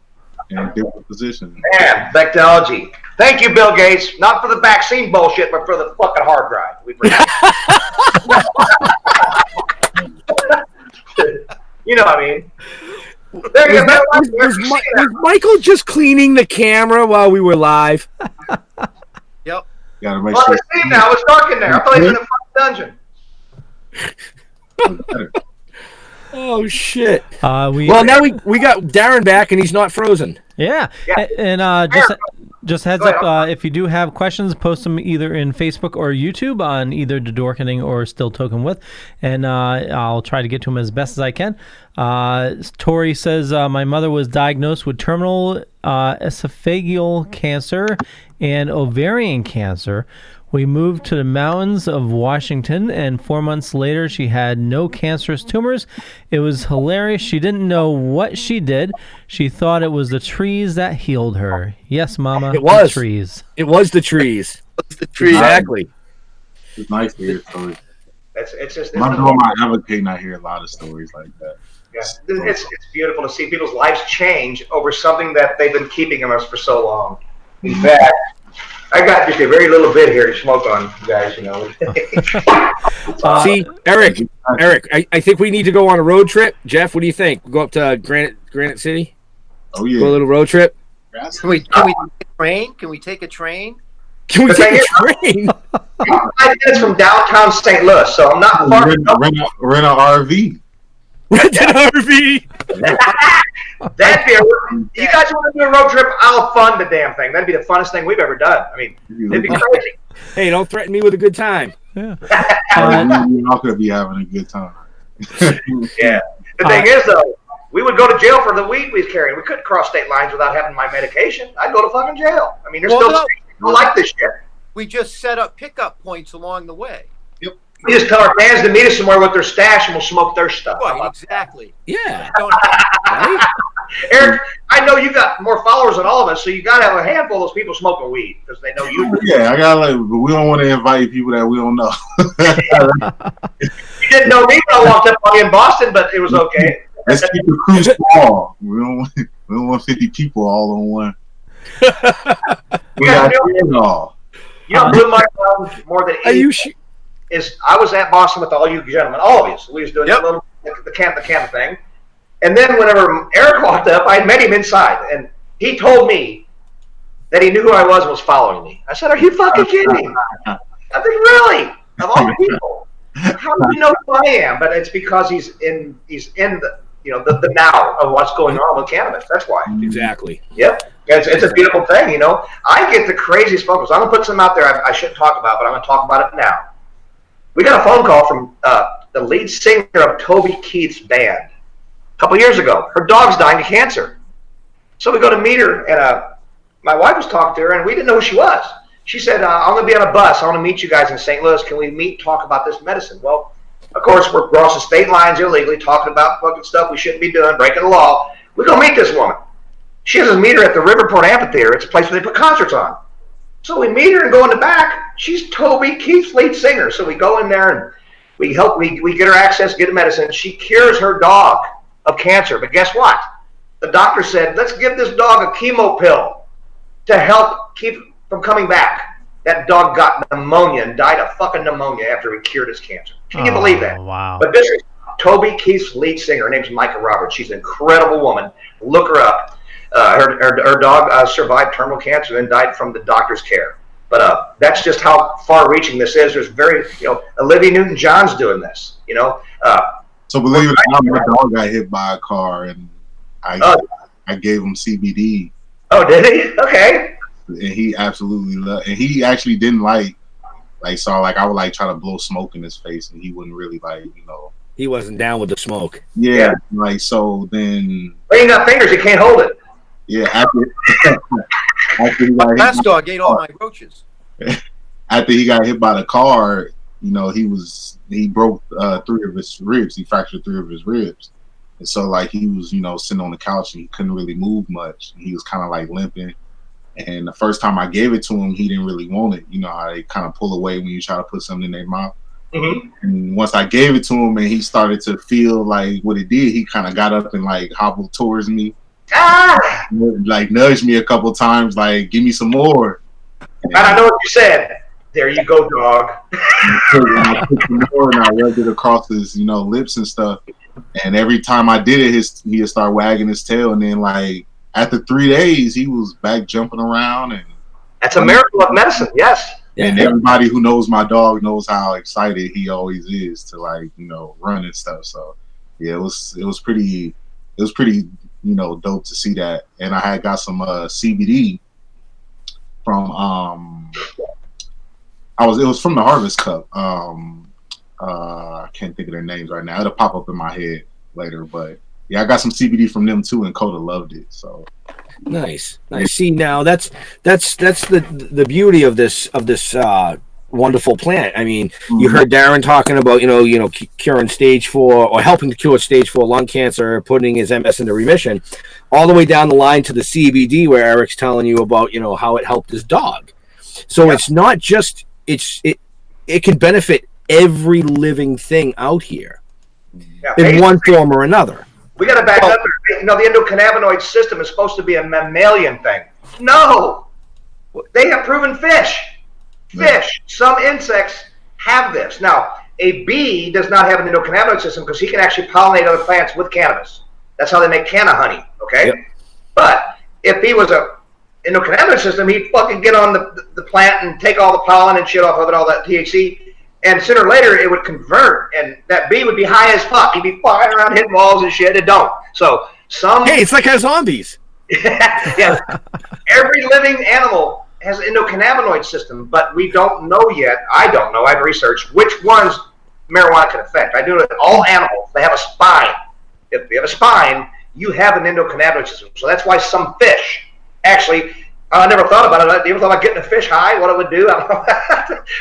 In a different position. Man, technology. Thank you, Bill Gates. Not for the vaccine bullshit, but for the fucking hard drive. You know what I mean? There you go. Was Michael just cleaning the camera while we were live? Yep. Gotta make Well, sure. I see now. It's dark in there. I thought he was in a fucking dungeon. Oh shit! Now we got Darren back and he's not frozen. Yeah. And just heads up, if you do have questions, post them either in Facebook or YouTube on either The Dorkening or Still Token With, and I'll try to get to them as best as I can. Tori says, my mother was diagnosed with terminal esophageal cancer and ovarian cancer. We moved to the mountains of Washington, and 4 months later, she had no cancerous tumors. It was hilarious. She didn't know what she did. She thought it was the trees that healed her. Yes, Mama. It was. The trees. It was the trees. The tree. Exactly. It's nice to hear stories. It's just. When I'm doing my advocating, I hear a lot of stories like that. Yeah. It's beautiful to see people's lives change over something that they've been keeping from us for so long. In fact, I got just a very little bit here to smoke on, you guys, you know. See, Eric, I think we need to go on a road trip. Jeff, what do you think? Go up to Granite City? Oh, yeah. Go a little road trip? Can we take a train? Can we take a train? Can we take a train? 5 minutes from downtown St. Louis, so I'm not far. Rent an RV. Rent an RV. That'd be you guys want to do a road trip? I'll fund the damn thing. That'd be the funnest thing we've ever done. I mean, it'd be crazy. Hey, don't threaten me with a good time. Yeah. We're all gonna be having a good time. Yeah. The thing is, though, we would go to jail for the weed we was carrying. We couldn't cross state lines without having my medication. I'd go to fucking jail. I mean, there's still people like this shit. We just set up pickup points along the way. We just tell our fans to meet us somewhere with their stash, and we'll smoke their stuff. Right, exactly. Yeah. Right? Eric, I know you got more followers than all of us, so you got to have a handful of those people smoking weed because they know you. Yeah, I got but we don't want to invite people that we don't know. You didn't know me when I walked up on you in Boston, but it was okay. Let's keep the crew small. We don't want 50 people all on one. We got it all. You know, blew my mind more than anything. Is I was at Boston with all you gentlemen, all of you. We was doing that little the camp thing, and then whenever Eric walked up, I met him inside, and he told me that he knew who I was and was following me. I said, "Are you fucking kidding?" I think, really, of all people, how do you know who I am? But it's because he's in the the now of what's going on with cannabis. That's why. Exactly. Yep. It's a beautiful thing, you know. I get the craziest phone calls. I'm gonna put some out there I shouldn't talk about, but I'm gonna talk about it now. We got a phone call from the lead singer of Toby Keith's band, a couple years ago. Her dog's dying of cancer. So we go to meet her, and my wife was talking to her, and we didn't know who she was. She said, I'm going to be on a bus. I want to meet you guys in St. Louis. Can we meet and talk about this medicine? Well, of course, we're crossing state lines illegally, talking about fucking stuff we shouldn't be doing, breaking the law. We go meet this woman. She has us meet her at the Riverport Amphitheater. It's a place where they put concerts on. So we meet her and go in the back. She's Toby Keith's lead singer. So we go in there and we get her access, get her medicine. She cures her dog of cancer. But guess what? The doctor said, let's give this dog a chemo pill to help keep from coming back. That dog got pneumonia and died of fucking pneumonia after we cured his cancer. Can you believe that? Wow. But this is Toby Keith's lead singer. Her name's Micah Roberts. She's an incredible woman. Look her up. Her dog survived terminal cancer and died from the doctor's care. But that's just how far-reaching this is. There's Olivia Newton-John's doing this. So believe it or not, my dog got hit by a car, and I gave him CBD. Oh, did he? Okay. And he absolutely loved. And he actually didn't like so I would try to blow smoke in his face, and he wouldn't really He wasn't down with the smoke. Yeah. So then. Well, you got fingers, you can't hold it. Yeah. After he got Last dog ate all my roaches. After he got hit by the car, he broke 3 of his ribs. He fractured 3 of his ribs. And so he was, sitting on the couch and he couldn't really move much. He was kind of limping. And the first time I gave it to him, he didn't really want it. You know how they kind of pull away when you try to put something in their mouth. Mm-hmm. And once I gave it to him and he started to feel what it did, he kind of got up and hobbled towards me. Nudged me a couple times, give me some more. And I know what you said. There you go, dog. I took some more and I rubbed it across his, lips and stuff. And every time I did it, he'd start wagging his tail. And then, after 3 days, he was back jumping around. And that's a miracle of medicine, yes. And everybody who knows my dog knows how excited he always is to run and stuff. So yeah, it was pretty dope to see that. And I had got some CBD from it was from the Harvest Cup. I can't think of their names right now. It'll pop up in my head later, but yeah, I got some CBD from them too, and Coda loved it. So nice. See, now that's the beauty of this wonderful plant. I mean, you heard Darren talking about curing stage 4 or helping to cure stage 4 lung cancer, putting his MS into remission, all the way down the line to the CBD where Eric's telling you about how it helped his dog. So it's not just it can benefit every living thing out here in one form or another. We got to back up. The endocannabinoid system is supposed to be a mammalian thing. No, they have proven fish. Some insects have this. Now, a bee does not have an endocannabinoid system because he can actually pollinate other plants with cannabis. That's how they make canna honey. Okay, yep. But if he was a endocannabinoid system, he'd fucking get on the plant and take all the pollen and shit off of it, all that THC. And sooner or later, it would convert, and that bee would be high as fuck. He'd be flying around hitting walls and shit. It don't. So hey, it's like our zombies. Yeah. Every living animal has an endocannabinoid system, but we don't know yet. I don't know. I've researched which ones marijuana can affect. I do know that all animals, they have a spine. If you have a spine, you have an endocannabinoid system. So that's why some fish actually. I never thought about it. You ever thought about getting a fish high? What it would do? I don't know.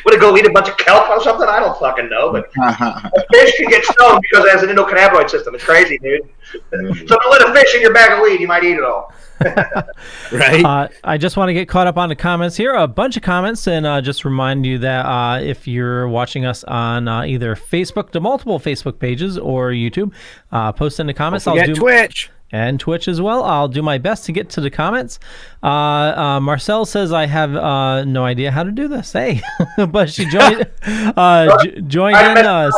Would it go eat a bunch of kelp or something? I don't fucking know. But a fish can get stoned because it has an endocannabinoid system. It's crazy, dude. So don't let a fish in your bag of weed. You might eat it all. Right. I just want to get caught up on the comments here. A bunch of comments, and just remind you that if you're watching us on either Facebook, the multiple Facebook pages, or YouTube, post in the comments. Don't forget Twitch. And Twitch as well. I'll do my best to get to the comments. Marcel says, I have no idea how to do this. Hey, but she joined joined in.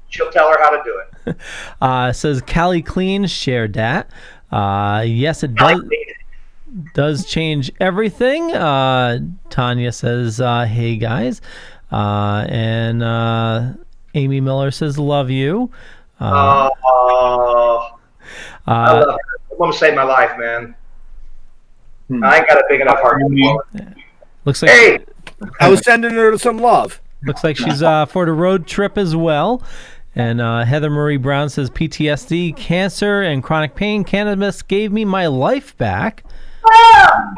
She'll tell her how to do it. Says Cali Clean shared that. Yes, it does change everything. Tanya says, hey guys. And Amy Miller says, love you. I love her. I'm gonna save my life, man. I ain't got a big enough heart. Looks like hey, I was sending her some love. Looks like she's for the road trip as well. And Heather Marie Brown says PTSD, cancer, and chronic pain. Cannabis gave me my life back.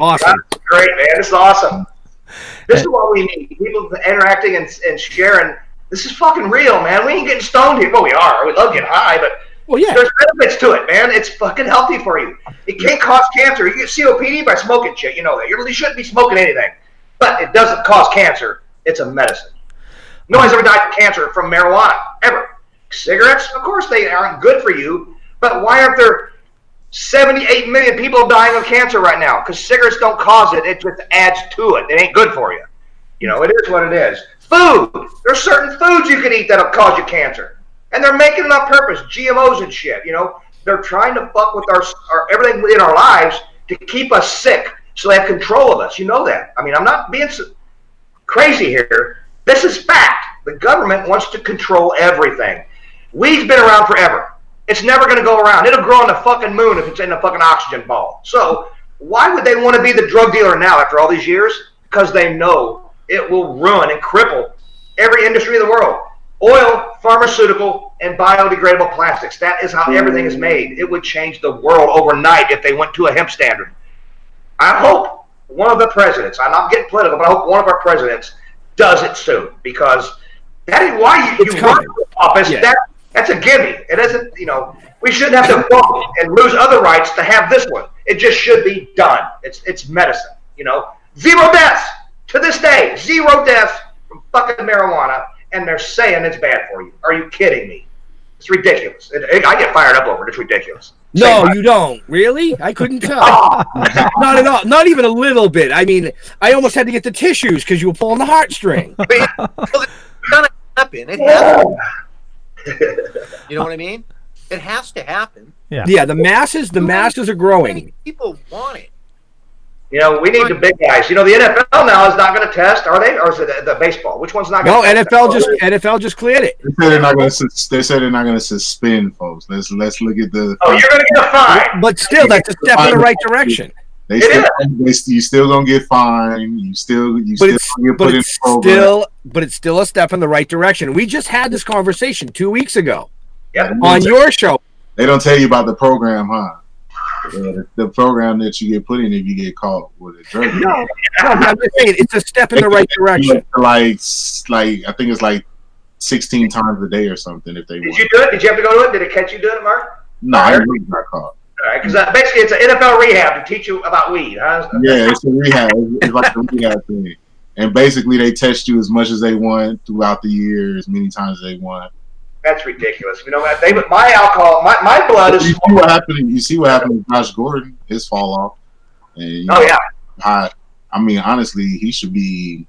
Awesome. That's great, man. This is awesome. This is what we need. People interacting and sharing. This is fucking real, man. We ain't getting stoned here. Well, we are. We love getting high, but there's benefits to it, man. It's fucking healthy for you. It can't cause cancer. You get COPD by smoking shit. You know that. You really shouldn't be smoking anything. But it doesn't cause cancer. It's a medicine. Nobody's ever died from cancer from marijuana, ever. Cigarettes, of course, they aren't good for you. But why aren't there 78 million people dying of cancer right now? Because cigarettes don't cause it. It just adds to it. It ain't good for you. You know, it is what it is. Food. There's certain foods you can eat that'll cause you cancer. And they're making it on purpose. GMOs and shit, you know. They're trying to fuck with our everything in our lives to keep us sick so they have control of us. You know that. I mean, I'm not being crazy here. This is fact. The government wants to control everything. Weed's been around forever. It's never going to go around. It'll grow on the fucking moon if it's in a fucking oxygen ball. So why would they want to be the drug dealer now after all these years? Because they know it will ruin and cripple every industry in the world. Oil, pharmaceutical, and biodegradable plastics. That is how everything is made. It would change the world overnight if they went to a hemp standard. I hope one of the presidents, I'm not getting political, but I hope one of our presidents does it soon, because that is why you run for office. Yeah. That's a gimme. It isn't, you know, we shouldn't have to vote and lose other rights to have this one. It just should be done. It's medicine, you know. 0 deaths to this day. 0 deaths from fucking marijuana, and they're saying it's bad for you. Are you kidding me? It's ridiculous. I get fired up over it. It's ridiculous. No, you don't. Really? I couldn't tell. Not at all. Not even a little bit. I mean, I almost had to get the tissues because you were pulling the heartstring. It's gonna happen. It has to. You know what I mean? It has to happen. Yeah, the masses are growing. People want it. You know, we need the big guys. You know, the NFL now is not going to test, are they? Or is it the baseball? Which one's not going to test? NFL just cleared it. They said they're not going to. They said they're not going to suspend folks. Let's look at the. Oh, you're going to get a fine. But still, that's a step in the right direction. You still gonna get fined. You still get put in the program. But it's still a step in the right direction. We just had this conversation 2 weeks ago. Yeah. On your show. They don't tell you about the program, huh? The program that you get put in if you get caught with a drug. No, I'm just saying it's a step in the right direction. Like I think it's like 16 times a day or something. If they did you do it? Did you have to go to it? Did it catch you doing it, Mark? No, I didn't get caught. All right, because basically it's an NFL rehab to teach you about weed, huh? Yeah, it's a rehab. It's like a rehab thing, and basically they test you as much as they want throughout the year, as many times as they want. That's ridiculous. You know, my alcohol, my blood is. You see what happened with Josh Gordon? His fall off. And, I mean, honestly, he should be.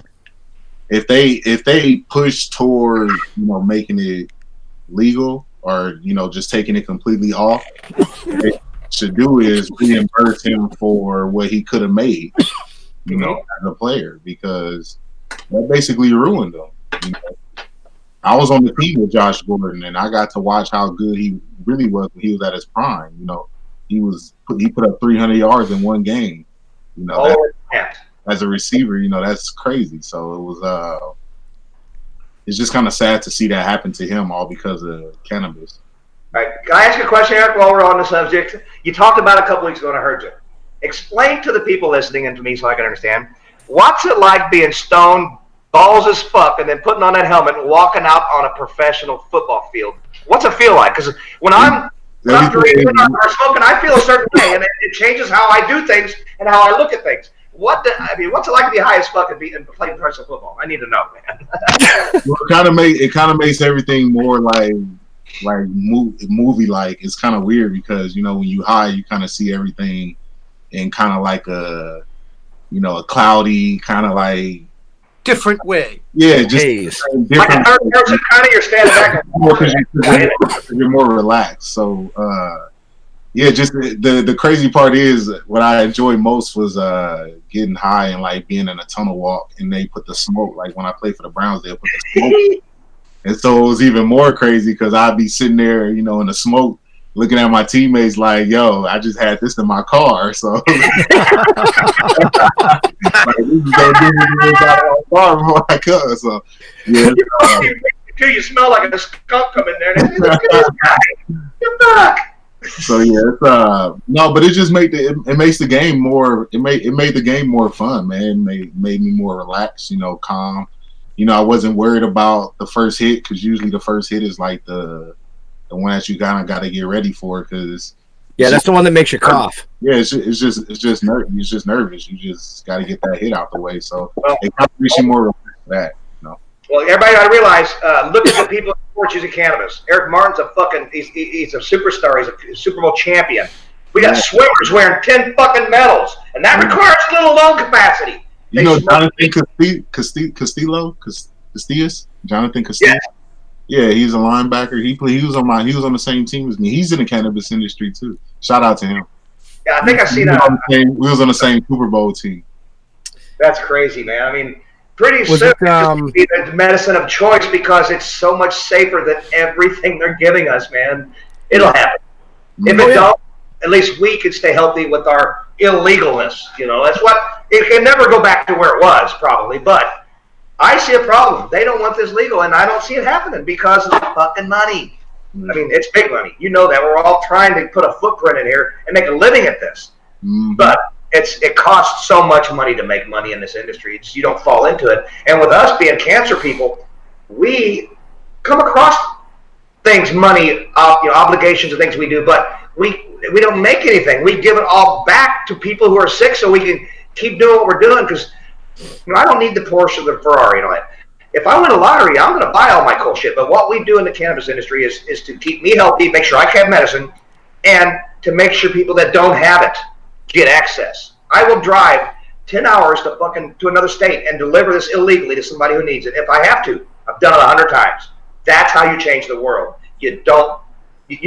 If they push toward making it legal or just taking it completely off, what they should do is reimburse him for what he could have made, as a player, because that basically ruined him. I was on the team with Josh Gordon, and I got to watch how good he really was when he was at his prime. He put up 300 yards in one game. As a receiver, that's crazy. So it was it's just kind of sad to see that happen to him, all because of cannabis. All right, can I ask you a question, Eric, while we're on the subject? You talked about it a couple weeks ago, and I heard you. Explain to the people listening and to me so I can understand. What's it like being stoned, balls as fuck, and then putting on that helmet and walking out on a professional football field? What's it feel like? Because when I'm drinking or smoking, I feel a certain way, and it changes how I do things and how I look at things. What's it like to be high as fuck and playing professional football? I need to know, man. Well, it kind of makes everything more like movie like. It's kind of weird because when you high, you kind of see everything in kind of like a cloudy kind of like different way. Yeah, just different. Like a third person, kind of you're standing back. You're more relaxed. So just the crazy part is what I enjoyed most was getting high and like being in a tunnel walk, and they put the smoke. Like when I played for the Browns, they'll put the smoke. And so it was even more crazy because I'd be sitting there, in the smoke, looking at my teammates like, yo, I just had this in my car. So like, this is going to do me before I come. So yeah. Dude, you smell like a skunk coming there. And look at this guy. Get back. So yeah, it's no, but it just it makes the game more. It made the game more fun, man. It made me more relaxed, calm. I wasn't worried about the first hit because usually the first hit is like the one that you got to get ready for because. Yeah, that's the one that makes you cough. Yeah, it's just nervous. You just got to get that hit out the way. So it kind of makes you more relaxed for that. Well, everybody got to realize, look at the people in sports using cannabis. Eric Martin's he's a superstar. He's a Super Bowl champion. We got swimmers wearing 10 fucking medals, and that requires a little lung capacity. Jonathan Castillo? Jonathan Castillo? Yeah, he's a linebacker. He was on the same team as me. He's in the cannabis industry too. Shout out to him. Yeah, I think I've seen that. We was on the same Super Bowl team. That's crazy, man. I mean, pretty soon it'll be the medicine of choice because it's so much safer than everything they're giving us, man. It'll happen. If it don't, at least we can stay healthy with our illegalness. That's what it can never go back to where it was, probably, but. I see a problem. They don't want this legal, and I don't see it happening because of the fucking money. I mean, it's big money. You know that. We're all trying to put a footprint in here and make a living at this. But it costs so much money to make money in this industry. You don't fall into it. And with us being cancer people, we come across things, money, obligations and things we do, but we don't make anything. We give it all back to people who are sick so we can keep doing what we're doing because I don't need the Porsche or the Ferrari and all that. If I win a lottery, I'm going to buy all my cool shit. But what we do in the cannabis industry is to keep me healthy, make sure I have medicine, and to make sure people that don't have it get access. I will drive 10 hours to another state and deliver this illegally to somebody who needs it if I have to. I've done it 100 times. That's how you change the world. You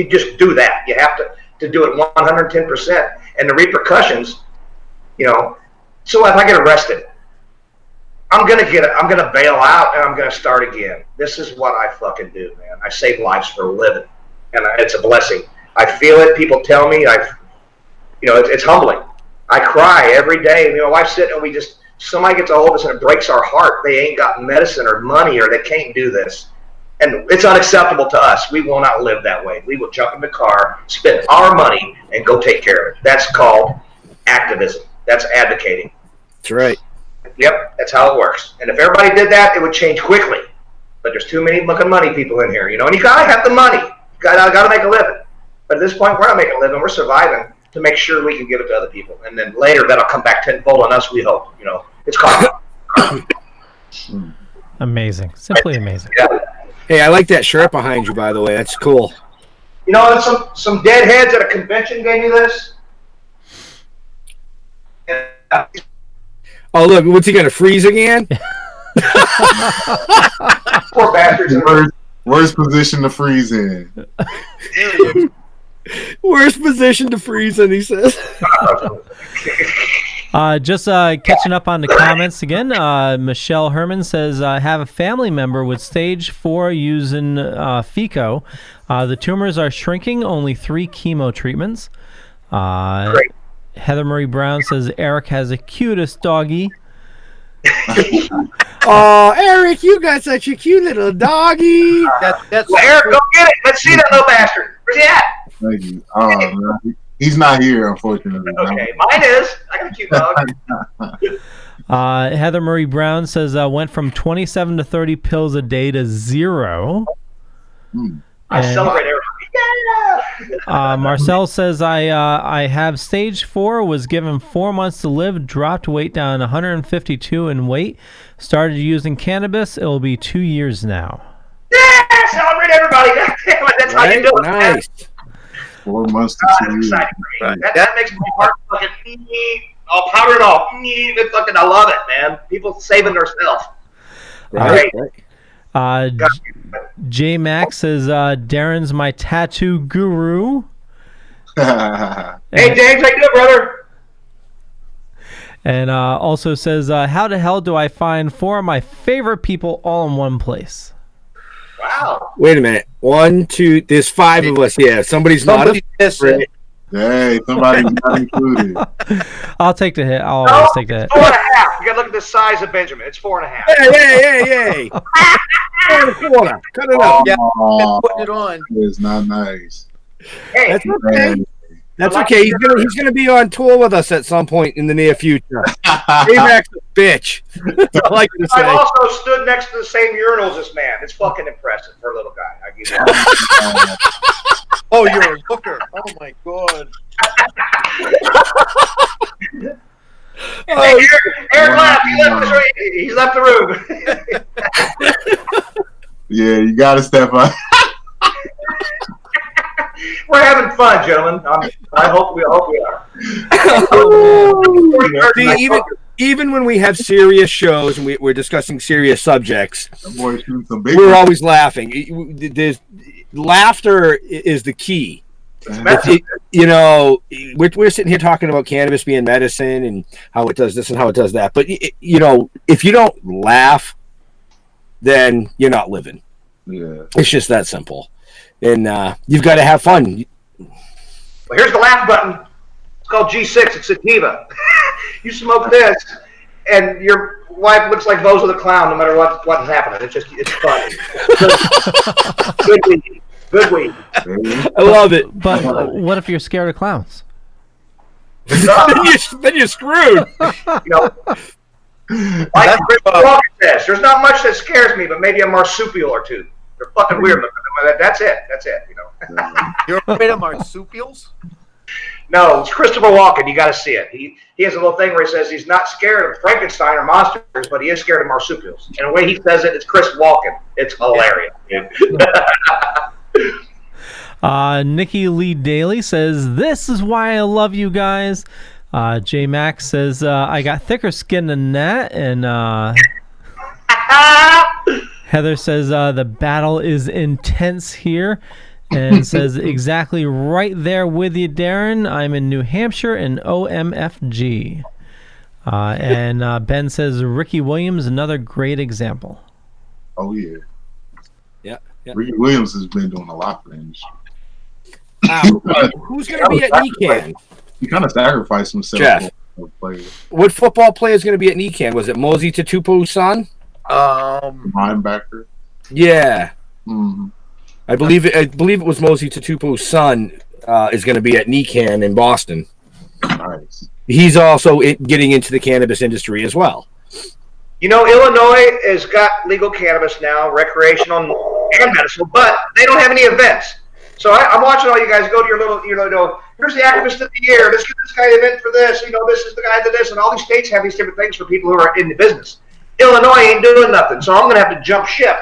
just do that. You have to do it 110%. And the repercussions, so if I get arrested, I'm gonna bail out and I'm gonna start again. This is what I fucking do, man. I save lives for a living, and it's a blessing. I feel it. People tell me. It's humbling. I cry every day. My wife's sitting, and somebody gets a hold of us, and it breaks our heart. They ain't got medicine or money, or they can't do this, and it's unacceptable to us. We will not live that way. We will jump in the car, spend our money, and go take care of it. That's called activism. That's advocating. That's right. Yep, that's how it works. And if everybody did that, it would change quickly. But there's too many looking money people in here, and you gotta have the money. You gotta make a living. But at this point, we're not making a living. We're surviving to make sure we can give it to other people, and then later that'll come back tenfold on us. We hope. It's called. Amazing, simply amazing. Yeah. Hey, I like that shirt behind you, by the way. That's cool. Some deadheads at a convention gave me this. Yeah. Oh, look, what's he going to freeze again? Poor bastards. Worst position to freeze in. Worst position to freeze in, he says. Just catching up on the comments again. Michelle Herman says, have a family member with stage 4 using FICO. The tumors are shrinking, only 3 chemo treatments. Great. Heather Marie Brown says Eric has the cutest doggy. Oh, Eric, you got such a cute little doggy. Eric, go get it. Let's see that little bastard. Where's he at? Thank you. Man, he's not here, unfortunately. Okay, mine is. I got a cute dog. Heather Marie Brown says went from 27 to 30 pills a day to 0. I celebrate every Marcel says I have stage 4, was given 4 months to live, dropped weight down 152 in weight, started using cannabis. It will be 2 years now. Yeah, celebrate everybody. That's how you do it. Nice. 4 months to 2 years. That makes my heart fucking all powdered off. I love it, man. People saving themselves. Right. J Max says Darren's my tattoo guru. Hey James, how you doing, brother? And also says, how the hell do I find 4 of my favorite people all in one place? Wow. Wait a minute. 1, 2, there's 5 of us. Yeah, somebody's not missing. Hey, somebody's not included. I'll take the hit. I'll always take the hit. 4.5. You gotta look at the size of Benjamin. It's 4.5. Hey. Cut it out. Yeah, Oh, putting it on. it's not nice. Hey, That's okay. That's okay. He's gonna be on tour with us at some point in the near future. J-Mac's a bitch. That's all I can say. I've also stood next to the same urinal as this man. It's fucking impressive for a little guy. I give you that. Oh, you're a hooker. Oh my god. Hey, Aaron left. He's left the room. Yeah, you got to step up. We're having fun, gentlemen. I hope we are. See, even when we have serious shows and we're discussing serious subjects, Boy, shooting some big we're ones. always laughing. Laughter is the key. We're sitting here talking about cannabis being medicine and how it does this and how it does that. But, if you don't laugh, then you're not living. Yeah. It's just that simple. And you've got to have fun. Well, here's the laugh button. It's called G6. It's sativa. You smoke this, and your wife looks like Bozo the Clown no matter what's happening. It's funny. Good weed. I love it. But what if you're scared of clowns? then you're screwed. Like Chris Walker says, there's not much that scares me, but maybe a marsupial or two. They're fucking weird looking. That's it. You're afraid of marsupials? No, it's Christopher Walken. You got to see it. He has a little thing where he says he's not scared of Frankenstein or monsters, but he is scared of marsupials. And the way he says it, it's Chris Walken. It's hilarious. Nikki Lee Daly says, "This is why I love you guys." J Max says, "I got thicker skin than that," and Heather says, "The battle is intense here," and says, "Exactly right there with you, Darren. I'm in New Hampshire and OMFG." And Ben says, "Ricky Williams, another great example." Oh, yeah. Yeah. Ricky Williams has been doing a lot for the industry. Who's going to be at NECAN? He kind of sacrificed himself. Jeff. What football player is going to be at NECAN? Was it Mosey Tatupu's son? Linebacker. Yeah. Mm-hmm. I believe it was Mosey Tatupu's son is going to be at NECAN in Boston. Nice. He's also getting into the cannabis industry as well. Illinois has got legal cannabis now, recreational and medicinal, but they don't have any events. So I'm watching all you guys go to your little, here's the activist of the year. Let's get this guy an event for this. This is the guy that this. And all these states have these different things for people who are in the business. Illinois ain't doing nothing. So I'm going to have to jump ship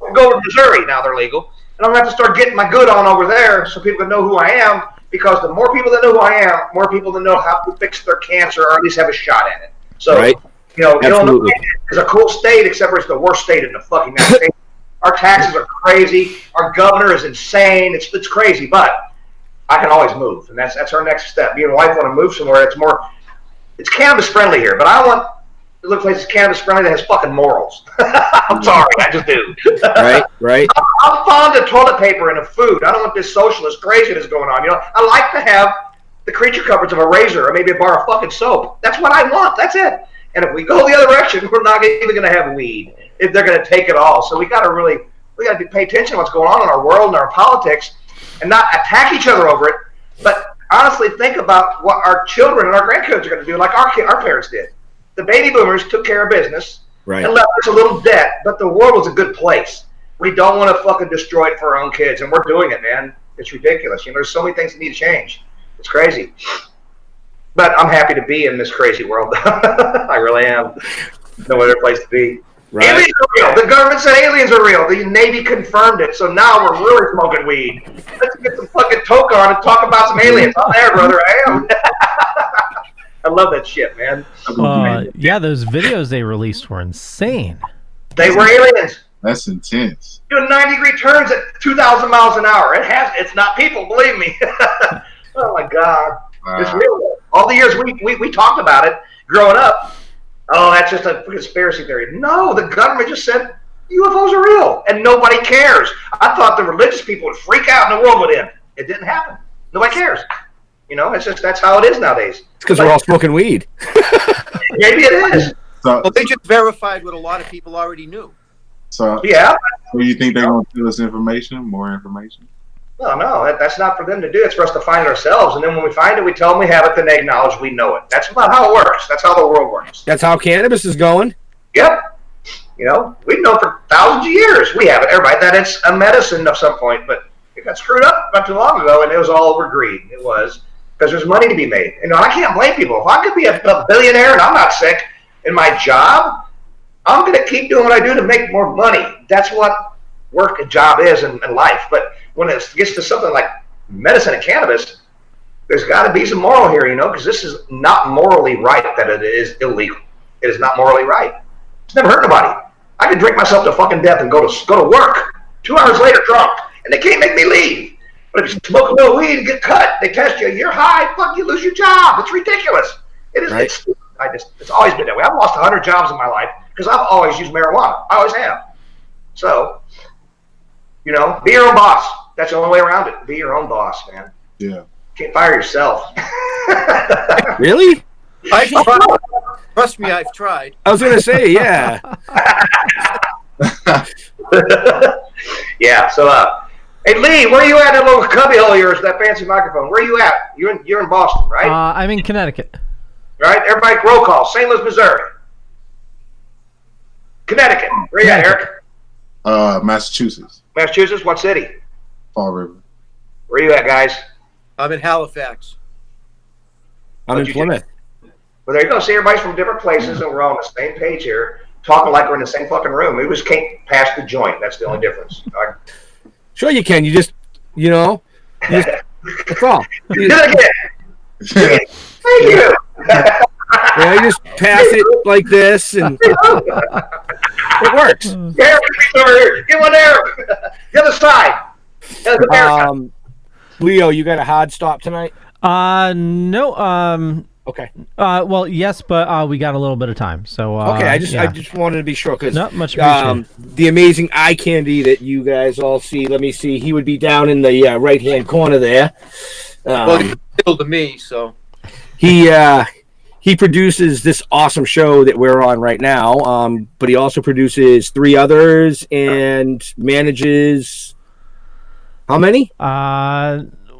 and go over to Missouri. Now they're legal. And I'm going to have to start getting my good on over there so people can know who I am. Because the more people that know who I am, more people that know how to fix their cancer or at least have a shot at it. So, right. Illinois is a cool state, except for it's the worst state in the fucking United States. Our taxes are crazy. Our governor is insane. It's crazy, but I can always move, and that's our next step. Me and my wife want to move somewhere it's cannabis friendly here, but I want to look places cannabis friendly that has fucking morals. I'm sorry, I just do. Right. I'm fond of toilet paper and of food. I don't want this socialist craziness going on. I like to have the creature comforts of a razor or maybe a bar of fucking soap. That's what I want. That's it. And if we go the other direction, we're not even going to have weed. If they're going to take it all. So we got to pay attention to what's going on in our world and our politics and not attack each other over it, but honestly think about what our children and our grandkids are going to do like our parents did. The baby boomers took care of business and left us a little debt, but the world was a good place. We don't want to fucking destroy it for our own kids, and we're doing it, man. It's ridiculous. There's so many things that need to change. It's crazy. But I'm happy to be in this crazy world. I really am. No other place to be. Right. Aliens are real. The government said aliens are real. The Navy confirmed it. So now we're really smoking weed. Let's get some fucking toke on and talk about some aliens. I'm there, brother. I am. I love that shit, man. Yeah, those videos they released were insane. They were aliens. That's intense. Doing 90-degree turns at 2,000 miles an hour. It's not people, believe me. Oh my God. It's real. All the years we talked about it growing up. Oh, that's just a conspiracy theory. No, the government just said UFOs are real, and nobody cares. I thought the religious people would freak out and the world would end. It didn't happen. Nobody cares. It's just that's how it is nowadays. It's because we're all smoking weed. Maybe it is. Well, they just verified what a lot of people already knew. So Yeah. So you think they're going to give us information, more information? No, that's not for them to do. It's for us to find it ourselves. And then when we find it, we tell them we have it, then they acknowledge we know it. That's about how it works. That's how the world works. That's how cannabis is going. Yep. You know, we've known for thousands of years. We have it, everybody, that it's a medicine of some point, but it got screwed up not too long ago, and it was all over greed. It was because there's money to be made. You know, I can't blame people. If I could be a billionaire and I'm not sick in my job, I'm going to keep doing what I do to make more money. That's what work and job is in life. But when it gets to something like medicine and cannabis, there's got to be some moral here, you know, because this is not morally right that it is illegal. It is not morally right. It's never hurt nobody. I could drink myself to fucking death and go to work 2 hours later drunk, and they can't make me leave. But if you smoke a little weed and get cut, they test you, you're high, fuck, you lose your job. It's ridiculous. It is. Right. It's always been that way. I've lost 100 jobs in my life because I've always used marijuana. I always have. So, you know, be your own boss. That's the only way around it. Be your own boss, man. Yeah. Can't fire yourself. Really? I've tried. Trust me, I've tried. I was going to say, yeah. Yeah. So, hey Lee, where are you at in that little cubby hole of yours? That fancy microphone. Where are you at? You're in Boston, right? I'm in Connecticut. Right. Everybody, roll call. St. Louis, Missouri. Connecticut. Where you at, Eric? Massachusetts. Massachusetts. What city? Fall River. Where are you at, guys? I'm in Halifax. I'm in Plymouth. Well, there you go. See, everybody's from different places, and we're all on the same page here, talking like we're in the same fucking room. We just can't pass the joint. That's the only difference. Sure you can. You just, you know, that's all. You did it again. Thank you. Yeah, you just pass it like this, and it works. There, over here. Get one there. The other side. Leo, you got a hard stop tonight? No. Okay. Well, yes, but we got a little bit of time. So okay, I just wanted to be sure because not much appreciated. The amazing eye candy that you guys all see. Let me see. He would be down in the right hand corner there. Well, he's still to me, so he produces this awesome show that we're on right now. But he also produces 3 others and manages how many?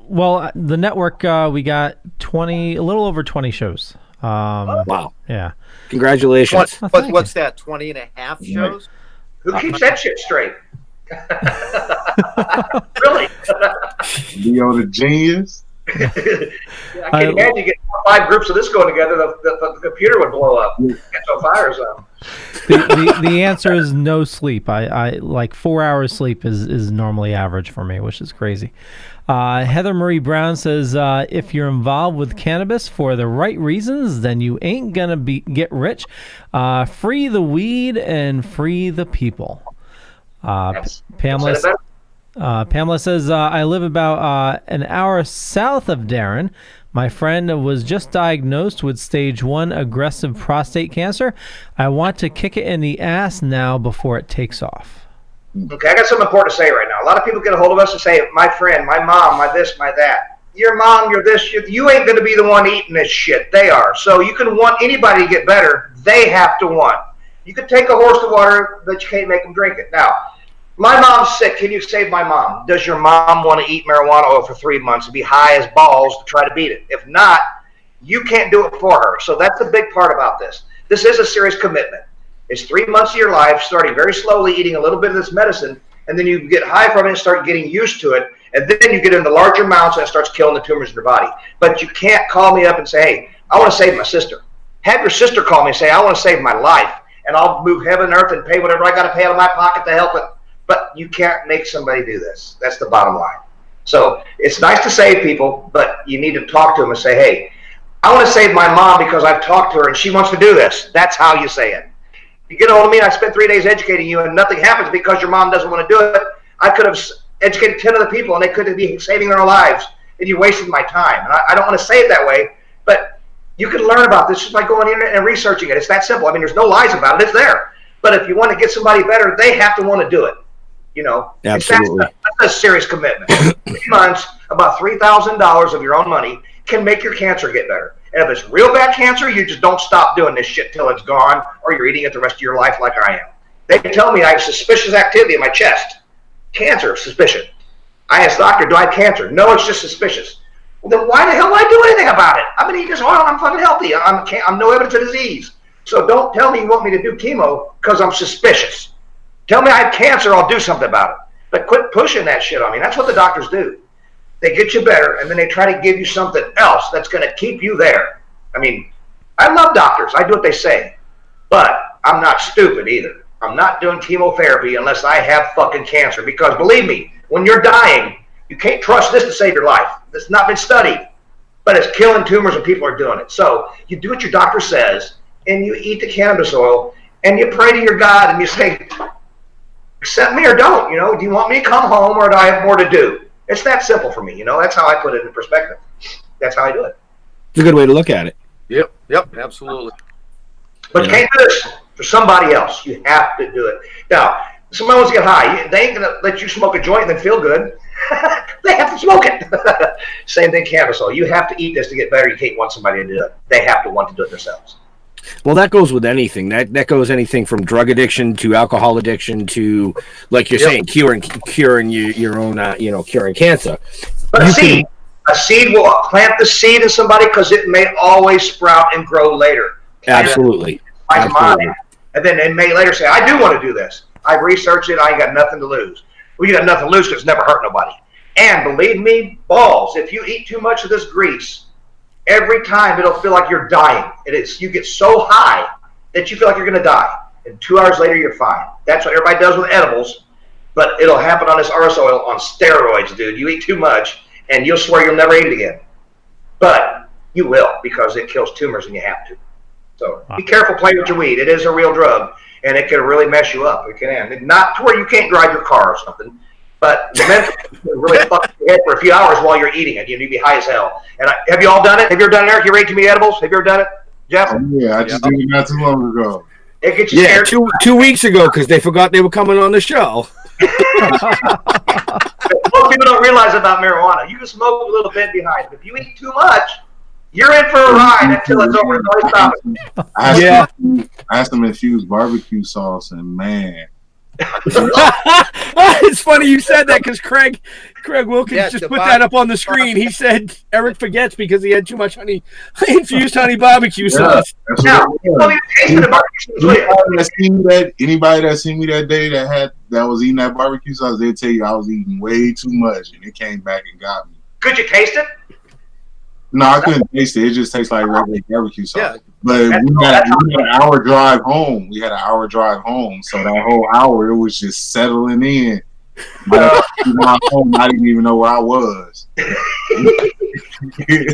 Well, the network, we got a little over 20 shows. Wow. Yeah. Congratulations. What's that, 20 and a half shows? Who keeps that shit straight? Really? Leo the genius. I can imagine getting 5 groups of this going together, the computer would blow up. Get so fire zone. The answer is no sleep. I like 4 hours sleep is normally average for me, which is crazy. Heather Marie Brown says, if you're involved with cannabis for the right reasons, then you ain't gonna get rich. Free the weed and free the people. Pamela says, I live about an hour south of Darren. My friend was just diagnosed with stage 1 aggressive prostate cancer. I want to kick it in the ass now before it takes off. Okay, I got something important to say right now. A lot of people get a hold of us and say, my friend, my mom, my this, my that. Your mom, your this, you ain't going to be the one eating this shit. They are. So you can want anybody to get better. They have to want. You can take a horse to water, but you can't make them drink it. Now, my mom's sick. Can you save my mom? Does your mom want to eat marijuana oil for 3 months and be high as balls to try to beat it? If not, you can't do it for her. So that's the big part about this. This is a serious commitment. It's 3 months of your life, starting very slowly, eating a little bit of this medicine, and then you get high from it and start getting used to it, and then you get into larger amounts and it starts killing the tumors in your body. But you can't call me up and say, hey, I want to save my sister. Have your sister call me and say, I want to save my life, and I'll move heaven and earth and pay whatever I got to pay out of my pocket to help it. But you can't make somebody do this. That's the bottom line. So it's nice to save people, but you need to talk to them and say, hey, I want to save my mom because I've talked to her and she wants to do this. That's how you say it. You get a hold of me and I spent 3 days educating you and nothing happens because your mom doesn't want to do it. I could have educated 10 other people and they could be saving their lives and you wasted my time. And I don't want to say it that way, but you can learn about this just by going on the internet and researching it. It's that simple. I mean, there's no lies about it. It's there. But if you want to get somebody better, they have to want to do it. You know, absolutely. That's a serious commitment. 3 months, about $3,000 of your own money can make your cancer get better. And if it's real bad cancer, you just don't stop doing this shit till it's gone or you're eating it the rest of your life like I am. They tell me I have suspicious activity in my chest. Cancer, suspicion. I asked the doctor, do I have cancer? No, it's just suspicious. Well, then why the hell would I do anything about it? I've been eating this oil. I'm fucking healthy. I'm no evidence of disease. So don't tell me you want me to do chemo because I'm suspicious. Tell me I have cancer, I'll do something about it. But quit pushing that shit on me. That's what the doctors do. They get you better, and then they try to give you something else that's going to keep you there. I mean, I love doctors. I do what they say. But I'm not stupid either. I'm not doing chemotherapy unless I have fucking cancer. Because believe me, when you're dying, you can't trust this to save your life. It's not been studied. But it's killing tumors and people are doing it. So you do what your doctor says, and you eat the cannabis oil, and you pray to your God, and you say, accept me or don't. Do you want me to come home, or do I have more to do? It's that simple for me. That's how I put it in perspective. That's how I do it. It's a good way to look at it. Yep, absolutely. But you can't do this for somebody else. You have to do it. Now, somebody wants to get high. They ain't going to let you smoke a joint and then feel good. They have to smoke it. Same thing, cannabis oil. You have to eat this to get better. You can't want somebody to do it. They have to want to do it themselves. Well, that goes with anything. That goes anything from drug addiction to alcohol addiction to, like you're saying, curing your own, curing cancer. But a seed will plant the seed in somebody because it may always sprout and grow later. Absolutely. And then they may later say, I do want to do this. I've researched it. I ain't got nothing to lose. Well, you got nothing to lose because it's never hurt nobody. And believe me, balls, if you eat too much of this grease, every time it'll feel like you're dying. It is. You get so high that you feel like you're going to die. And 2 hours later, you're fine. That's what everybody does with edibles. But it'll happen on this RS oil on steroids, dude. You eat too much, and you'll swear you'll never eat it again. But you will, because it kills tumors, and you have to. So be careful playing with your weed. It is a real drug, and it can really mess you up. It can. Not to where you can't drive your car or something, but mentally, it really fucks your head for a few hours while you're eating it. You'd be high as hell. And have you all done it? Have you ever done it, Eric? You eat too many edibles? Have you ever done it, Jeff? Oh, yeah, I just did it not too long ago. It gets you scared. 2 weeks ago because they forgot they were coming on the show. Most people don't realize about marijuana. You can smoke a little bit behind, but if you eat too much, you're in for a ride until it's over. Nobody stops it. I had some infused barbecue sauce, and man. It's funny you said that because Craig Wilkins just put that up on the screen. He said Eric forgets because he had too much infused honey barbecue sauce. Anybody that seen me that day that was eating that barbecue sauce, they'd tell you I was eating way too much, and it came back and got me. Could you taste it? No, I couldn't taste it. It just tastes like regular barbecue sauce. Yeah. But we had an hour drive home. So that whole hour, it was just settling in. But home, I didn't even know where I was. You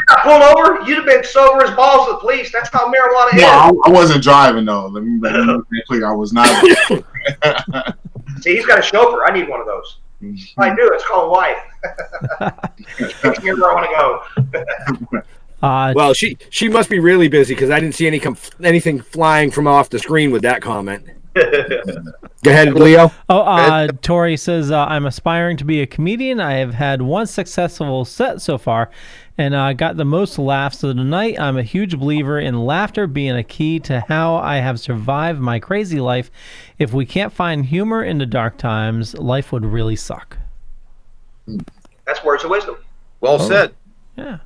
got pulled over? You'd have been sober as balls to the police. That's how marijuana is. No, I wasn't driving, though. Let me make that clear. I was not. See, he's got a chauffeur. I need one of those. I do. It's called wife. Here's where I want to go. Well, she must be really busy because I didn't see anything flying from off the screen with that comment. Go ahead, Leo. Tori says, I'm aspiring to be a comedian. I have had one successful set so far, and I got the most laughs of the night. I'm a huge believer in laughter being a key to how I have survived my crazy life. If we can't find humor in the dark times, life would really suck. That's words of wisdom. Well said. Yeah.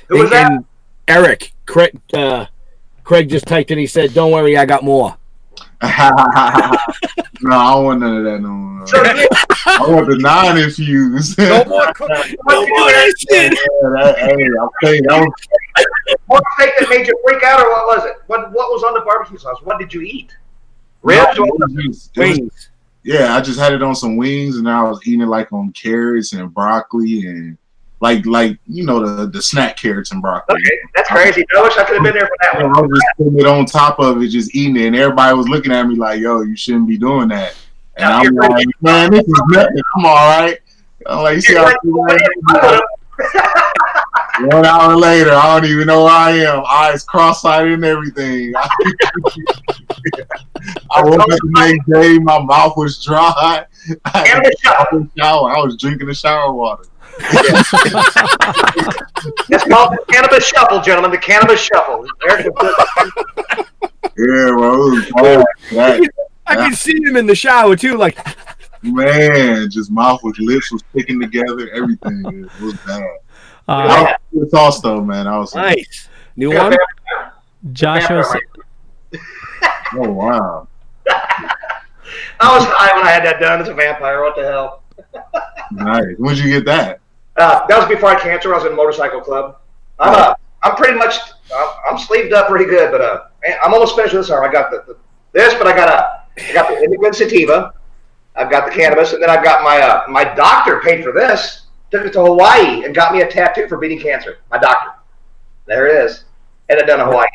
Who was that? And Eric, Craig just typed in. He said, "Don't worry, I got more." No, I don't want none of that no more. I want the non-infused. No more cooking. No more that shit. I'll tell you, that was... What steak that made you freak out, or what was it? What was on the barbecue sauce? What did you eat? Ribs? Wings. Yeah, I just had it on some wings, and I was eating it like on carrots and broccoli and like the snack carrots and broccoli. Okay, that's crazy. I wish I could have been there for that one. I was just putting it on top of it, just eating it, and everybody was looking at me like, "Yo, you shouldn't be doing that." And I'm like, "Man, this is nothing. I'm all right." I'm like, "You see how I do?" 1 hour later, I don't even know where I am. Eyes cross-eyed and everything. I woke up the next day, my mouth was dry. I was drinking the shower water. It's called the cannabis shuffle, gentlemen. The cannabis shuffle. Yeah, bro. It was I can see him in the shower too, like Man, just mouth with lips was sticking together. Everything it was bad. Uh, It's sauce though, man. I was like, nice. New one? Joshua, oh wow. I was high when I had that done. It's a vampire. What the hell? Nice. When'd you get that? That was before I had cancer. I was in a motorcycle club. I'm pretty much I'm sleeved up pretty good, but man, I'm almost finished with this arm. I got this, but I got the indica sativa. I've got the cannabis, and then I've got my doctor paid for this. Took it to Hawaii and got me a tattoo for beating cancer. My doctor. There it is. And it done in Hawaii.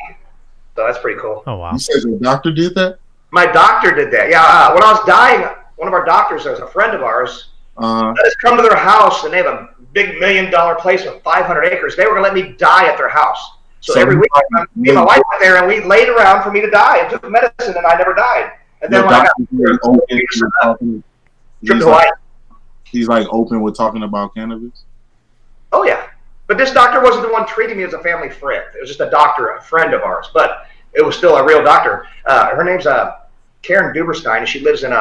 So that's pretty cool. oh wow. You said the doctor did that? My doctor did that. Yeah, when I was dying, one of our doctors, a friend of ours, let us come to their house, and they have a big $1 million place with 500 acres. They were going to let me die at their house. So every week, me and my wife went there, and we laid around for me to die and took medicine, and I never died. And then when I got trip to Hawaii. He's like open with talking about cannabis. Oh yeah, but this doctor wasn't the one treating me as a family friend. It was just a doctor, a friend of ours, but it was still a real doctor. Her name's Karen Duberstein, and she lives in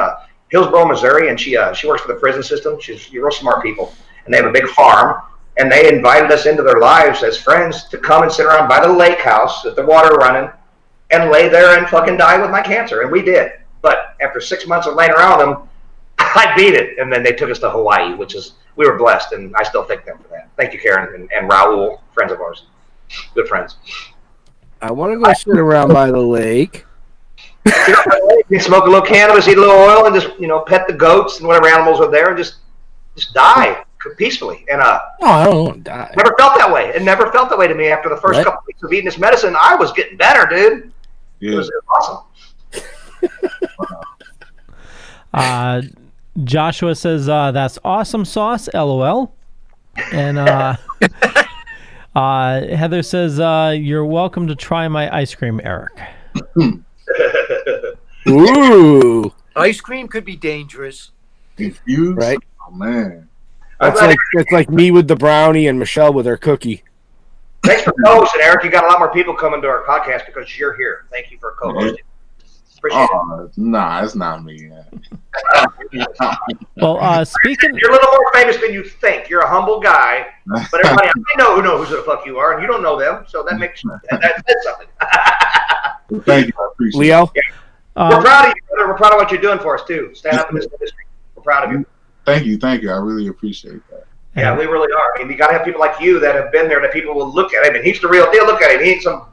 Hillsboro, Missouri, and she works for the prison system. She's real smart people, and they have a big farm, and they invited us into their lives as friends to come and sit around by the lake house with the water running and lay there and fucking die with my cancer, and we did. But after 6 months of laying around them, I beat it, and then they took us to Hawaii, we were blessed, and I still thank them for that. Thank you, Karen and Raul, friends of ours, good friends. I want to go sit around by the lake. You can smoke a little cannabis, eat a little oil, and just pet the goats and whatever animals are there, and just die peacefully. And I don't want to die. Never felt that way. It never felt that way to me after the first couple weeks of eating this medicine. I was getting better, dude. Yeah. It was awesome. Joshua says, that's awesome sauce, LOL. And Heather says, you're welcome to try my ice cream, Eric. Ooh. Ice cream could be dangerous. Infused? Right? Oh, man. It's like me with the brownie and Michelle with her cookie. Thanks for co-hosting, Eric. You got a lot more people coming to our podcast because you're here. Thank you for co-hosting. Nah, it's not me. Well, speaking, you're a little more famous than you think. You're a humble guy, but everybody I know who the fuck you are, and you don't know them, so that makes that says something. Thank you, I appreciate Leo. it. We're proud of you, brother. We're proud of what you're doing for us too. Stand up in this industry. We're proud of you. Thank you. I really appreciate that. Yeah, we really are. I mean, you got to have people like you that have been there that people will look at him, and he's the real deal. Look at him. He ain't some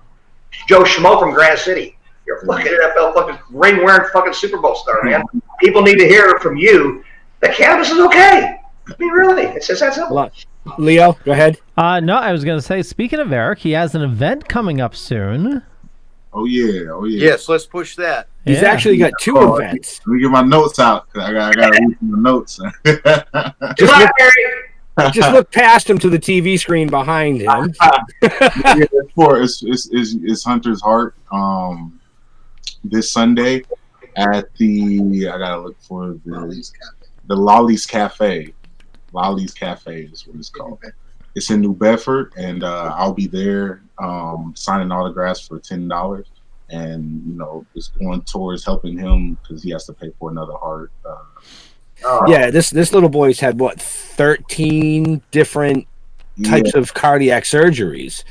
Joe Schmo from Granite City. You're a fucking NFL fucking ring-wearing fucking Super Bowl star, man. People need to hear from you that cannabis is okay. I mean, really. It's just that simple. Leo, go ahead. No, I was going to say, speaking of Eric, he has an event coming up soon. Oh, yeah. Yes, let's push that. He's actually got two events. Let me get my notes out. I got to read my notes. Just look past him to the TV screen behind him. It's Hunter's Heart. This Sunday at the I gotta look for the Lolly's Cafe. Lolly's Cafe is what it's called. It's in New Bedford, and I'll be there signing autographs for $10, and it's going towards helping him because he has to pay for another heart. Yeah, this little boy's had 13 different types of cardiac surgeries.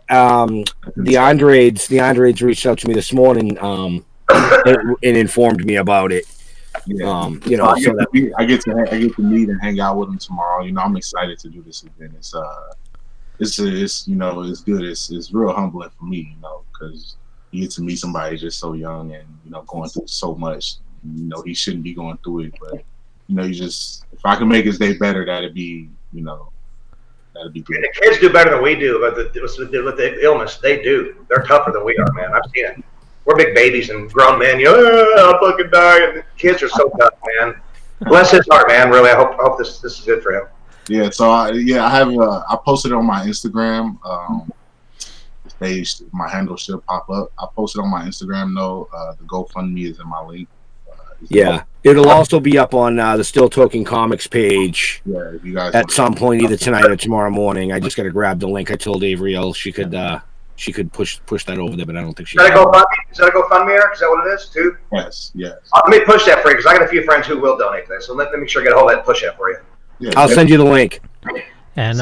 The Andrades reached out to me this morning and informed me about it. I get to meet and hang out with him tomorrow. I'm excited to do this event. It's good. It's real humbling for me, because you get to meet somebody just so young and going through so much. He shouldn't be going through it, but if I can make his day better, that'd be that'd be good. And the kids do better than we do, but with the illness, they do. They're tougher than we are, man. I've seen it. We're big babies and grown men. I'll fucking die. And the kids are so tough, man. Bless his heart, man. Really, I hope this is good for him. Yeah. So I posted it on my Instagram. My handle should pop up. I posted on my Instagram though. The GoFundMe is in my link. It'll also be up on the Still Toking Comics page. Yeah, if you guys at some point, either tonight or tomorrow morning. I just got to grab the link. I told Avriel she could she could push that over there, but I don't think she. Is that a GoFundMe, Eric? Is that what it is too? Yes. Let me push that for you because I got a few friends who will donate to this. So let me make sure I get a hold of that and push that for you. Yeah, I'll send you the link. And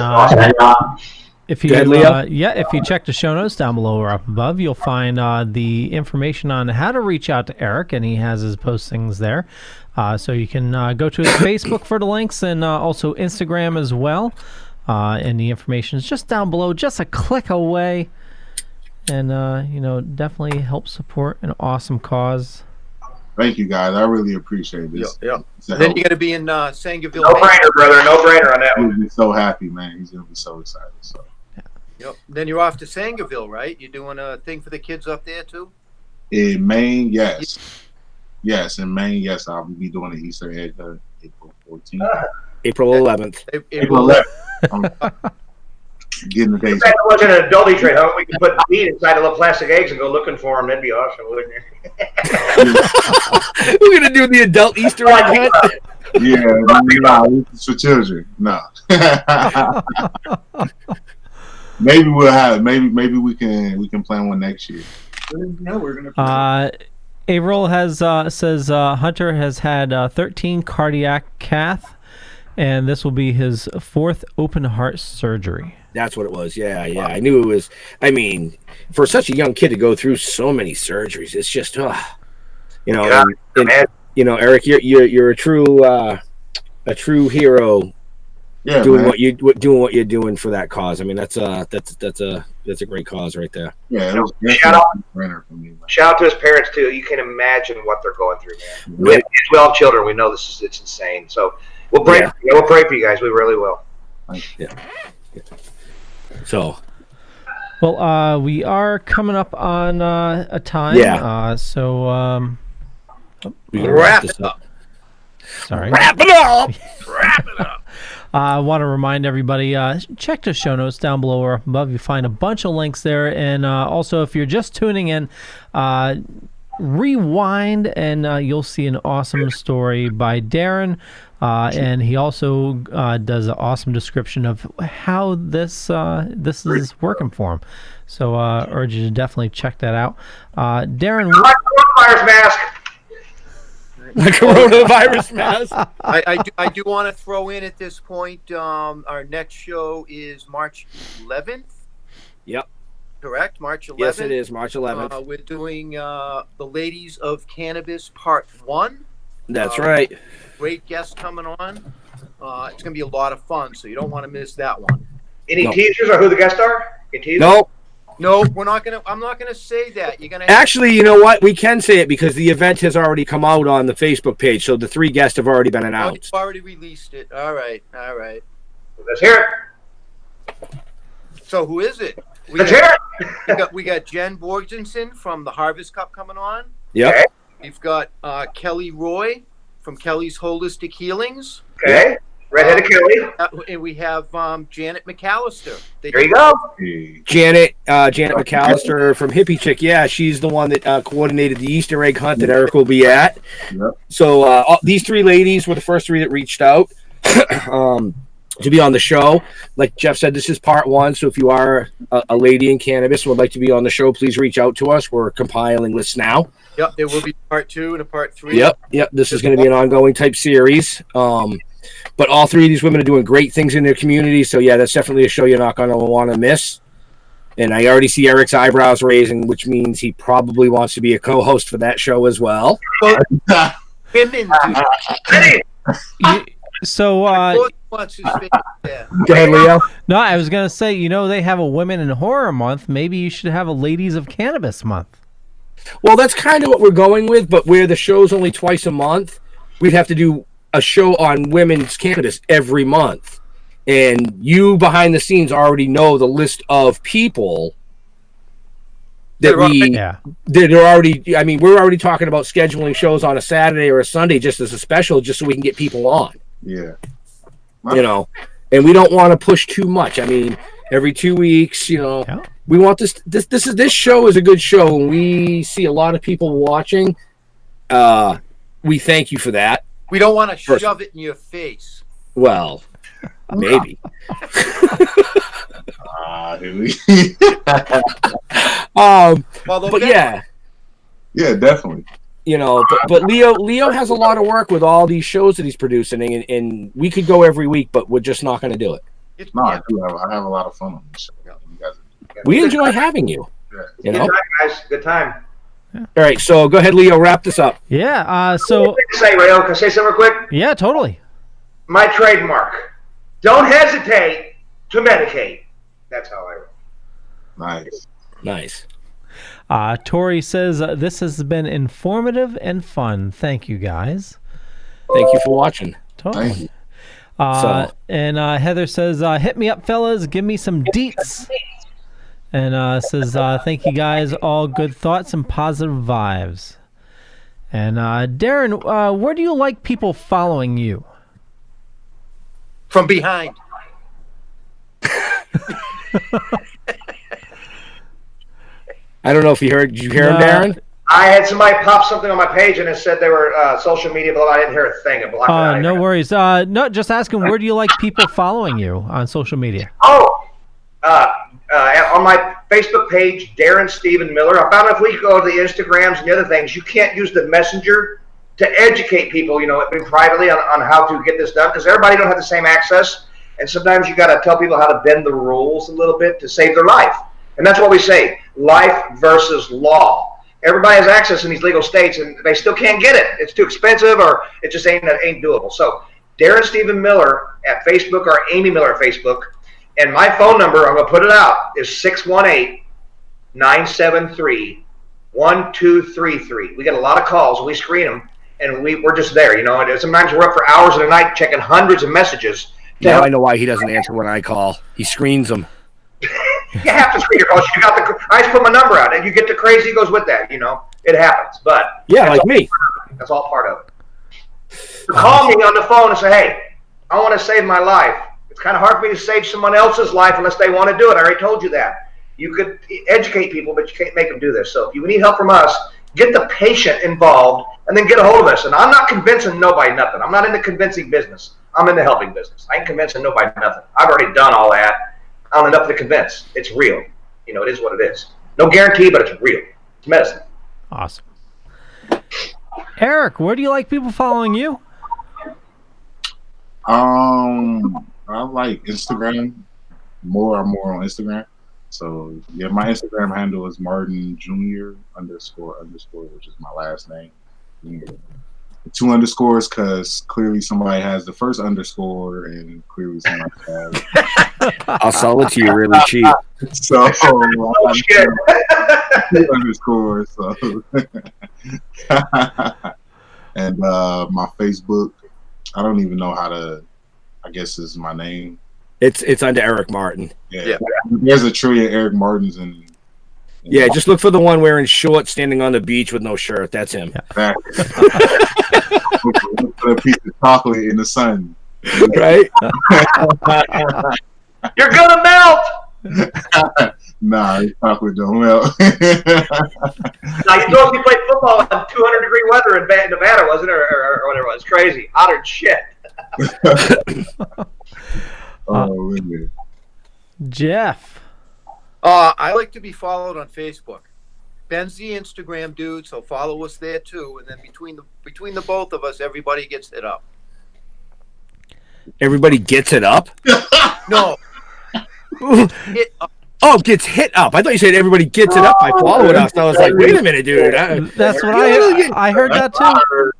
if you Go ahead, Leo. if you check the show notes down below or up above, you'll find the information on how to reach out to Eric, and he has his postings there. So you can go to his Facebook for the links, and also Instagram as well. And the information is just down below, just a click away. And definitely help support an awesome cause. Thank you, guys. I really appreciate this. Yeah. Then you got to be in Sangerville. No brainer, brother. No brainer on that one. He's so happy, man. He's gonna be so excited. So. Yep. Then you're off to Sangerville, right? You're doing a thing for the kids up there too. In Maine, yes. Yes, in Maine, yes. I'll be doing an Easter egg April 14th. April 11th. April 11th. I'm getting the dates. If that wasn't an adult trade, huh? We could put meat inside of little plastic eggs and go looking for them. That'd be awesome, wouldn't it? We're gonna do the adult Easter egg hunt. Yeah, nah, it's for children. No. Maybe we'll have. Maybe we can plan one next year. No, we're gonna. Averill says Hunter has had 13 cardiac cath, and this will be his 4th open heart surgery. That's what it was. Yeah. I knew it was. I mean, for such a young kid to go through so many surgeries, it's just, and Eric, you're a true hero. Yeah, doing man. what you're doing for that cause. I mean, that's a great cause right there. Yeah, it was Shout out for me. Shout out to his parents too. You can imagine what they're going through, man. Right. We all have children. We know it's insane. So we'll pray. Yeah. We'll pray for you guys. We really will. Yeah. So. Well, we are coming up on a time. Yeah. We can wrap this up. Sorry. Wrap it up. I want to remind everybody, check the show notes down below or up above. You find a bunch of links there. And also, if you're just tuning in, rewind and you'll see an awesome story by Darren. And he also does an awesome description of how this is working for him. So urge you to definitely check that out. Darren. Coronavirus mask. The coronavirus mask. I do want to throw in at this point. Our next show is March 11th. Yep. Correct, March 11th. Yes, it is March 11th. We're doing the Ladies of Cannabis Part 1. That's right. Great guest coming on. It's going to be a lot of fun, so you don't want to miss that one. Any teasers or who the guests are? No, we're not gonna. I'm not gonna say that. You're gonna. Actually, you know what? We can say it because the event has already come out on the Facebook page, so the 3 guests have already been announced. You've already released it. All right. Let's hear it. So who is it? Let's hear it. We got Jen Borgensen from the Harvest Cup coming on. Yep. Okay. We've got Kelly Roy from Kelly's Holistic Healings. Okay. Redheaded Kelly. And we have Janet McAllister. There you go. Janet McAllister from Hippie Chick. Yeah, she's the one that coordinated the Easter egg hunt that Eric will be at. Yep. So these 3 ladies were the first 3 that reached out to be on the show. Like Jeff said, this is part 1. So if you are a lady in cannabis and would like to be on the show, please reach out to us. We're compiling lists now. Yep, there will be part 2 and a part 3. Yep. This is going to be an ongoing type series. But all 3 of these women are doing great things in their community. So, yeah, that's definitely a show you're not going to want to miss. And I already see Eric's eyebrows raising, which means he probably wants to be a co-host for that show as well. Women So, go ahead, Leo. No, I was going to say, they have a Women in Horror Month. Maybe you should have a Ladies of Cannabis Month. Well, that's kind of what we're going with, but where the show's only twice a month, we'd have to do a show on women's cannabis every month. And you behind the scenes already know the list of people that they're already, I mean, we're already talking about scheduling shows on a Saturday or a Sunday just as a special, just so we can get people on. Yeah. And we don't want to push too much. I mean, every 2 weeks, we want this show is a good show, and we see a lot of people watching. We thank you for that. We don't want to shove it in your face. Well, maybe. But yeah, yeah, definitely. you know, but Leo has a lot of work with all these shows that he's producing, and we could go every week, but we're just not going to do it. No, I do. I have a lot of fun on this show. You guys We enjoy having you. You know, Good time, guys. Good time. all right. So go ahead, Leo. Wrap this up. Yeah. So Say, Rayo, can I say something real quick? yeah, totally. My trademark. Don't hesitate to medicate. That's how I roll. Nice. Tori says this has been informative and fun. Thank you, guys. Thank you for watching. Totally. Thank you. And Heather says, "Hit me up, fellas. Give me some deets." And says, "Thank you, guys. All good thoughts and positive vibes." And Darren, where do you like people following you? From behind. I don't know if you heard. Did you hear him, Darren? I had somebody pop something on my page and it said they were social media, but I didn't hear a thing. No worries. No, just asking, where do you like people following you on social media? On my Facebook page, Darren Stephen Miller. I found if we go to the Instagrams and the other things, you can't use the messenger to educate people, privately on how to get this done, because everybody don't have the same access. And sometimes you got to tell people how to bend the rules a little bit to save their life. And that's what we say, life versus law. Everybody has access in these legal states, and they still can't get it. It's too expensive, or it just ain't doable. So Darren Stephen Miller at Facebook, or Amy Miller at Facebook. And my phone number, I'm going to put it out, is 618-973-1233. We get a lot of calls. We screen them, and we're just there. And sometimes we're up for hours of the night checking hundreds of messages. Now I know why he doesn't answer when I call. He screens them. You have to screen your calls. I just put my number out, and you get the crazy goes with that. It happens. But yeah, like me. That's all part of it. So call me on the phone and say, "Hey, I want to save my life." It's kind of hard for me to save someone else's life unless they want to do it. I already told you that. You could educate people, but you can't make them do this. So if you need help from us, get the patient involved, and then get a hold of us. And I'm not convincing nobody nothing. I'm not in the convincing business. I'm in the helping business. I ain't convincing nobody nothing. I've already done all that. I don't enough to convince. It's real. It is what it is. No guarantee, but it's real. It's medicine. Awesome. Eric, where do you like people following you? I like Instagram. More on Instagram. So yeah, my Instagram handle is Martin Jr. __, which is my last name. The 2 underscores because clearly somebody has the first underscore and clearly somebody has. I'll sell it to you really cheap. So 2 underscores. So. And my Facebook, I don't even know how to. I guess is my name. It's under Eric Martin. Yeah. There's a trillion Eric Martins and yeah, just look for the one wearing shorts, standing on the beach with no shirt. That's him. Exactly. Put a piece of chocolate in the sun. Right? You're gonna melt. Nah, chocolate don't melt. Now you know he played football in 200-degree weather in Nevada, wasn't it, or whatever it was? Crazy, hotter than shit. Man. Jeff. I like to be followed on Facebook. Ben's the Instagram dude, so follow us there too. And then between the both of us, everybody gets hit up. Everybody gets it up? No. Hit up. Oh, gets hit up. I thought you said everybody gets it up by following us. I was like, wait a minute, dude. That's what I heard that too.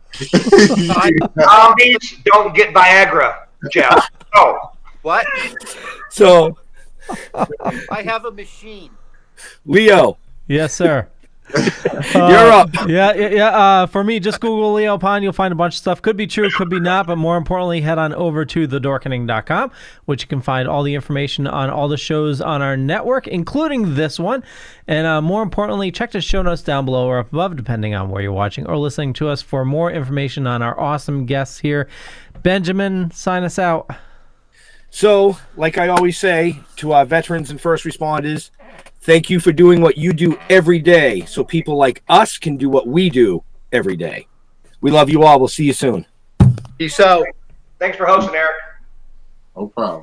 Zombies don't get Viagra, Jeff. Oh. What? So I have a machine. Leo. Yes, sir. You're up. Yeah. For me, just Google Leo Pond. You'll find a bunch of stuff. Could be true, could be not, but more importantly, head on over to thedorkening.com, which you can find all the information on all the shows on our network, including this one. And more importantly, check the show notes down below or up above, depending on where you're watching or listening to us, for more information on our awesome guests here. Benjamin, sign us out. So, like I always say to our veterans and first responders, thank you for doing what you do every day so people like us can do what we do every day. We love you all. We'll see you soon. Peace out. Thanks for hosting, Eric. No problem.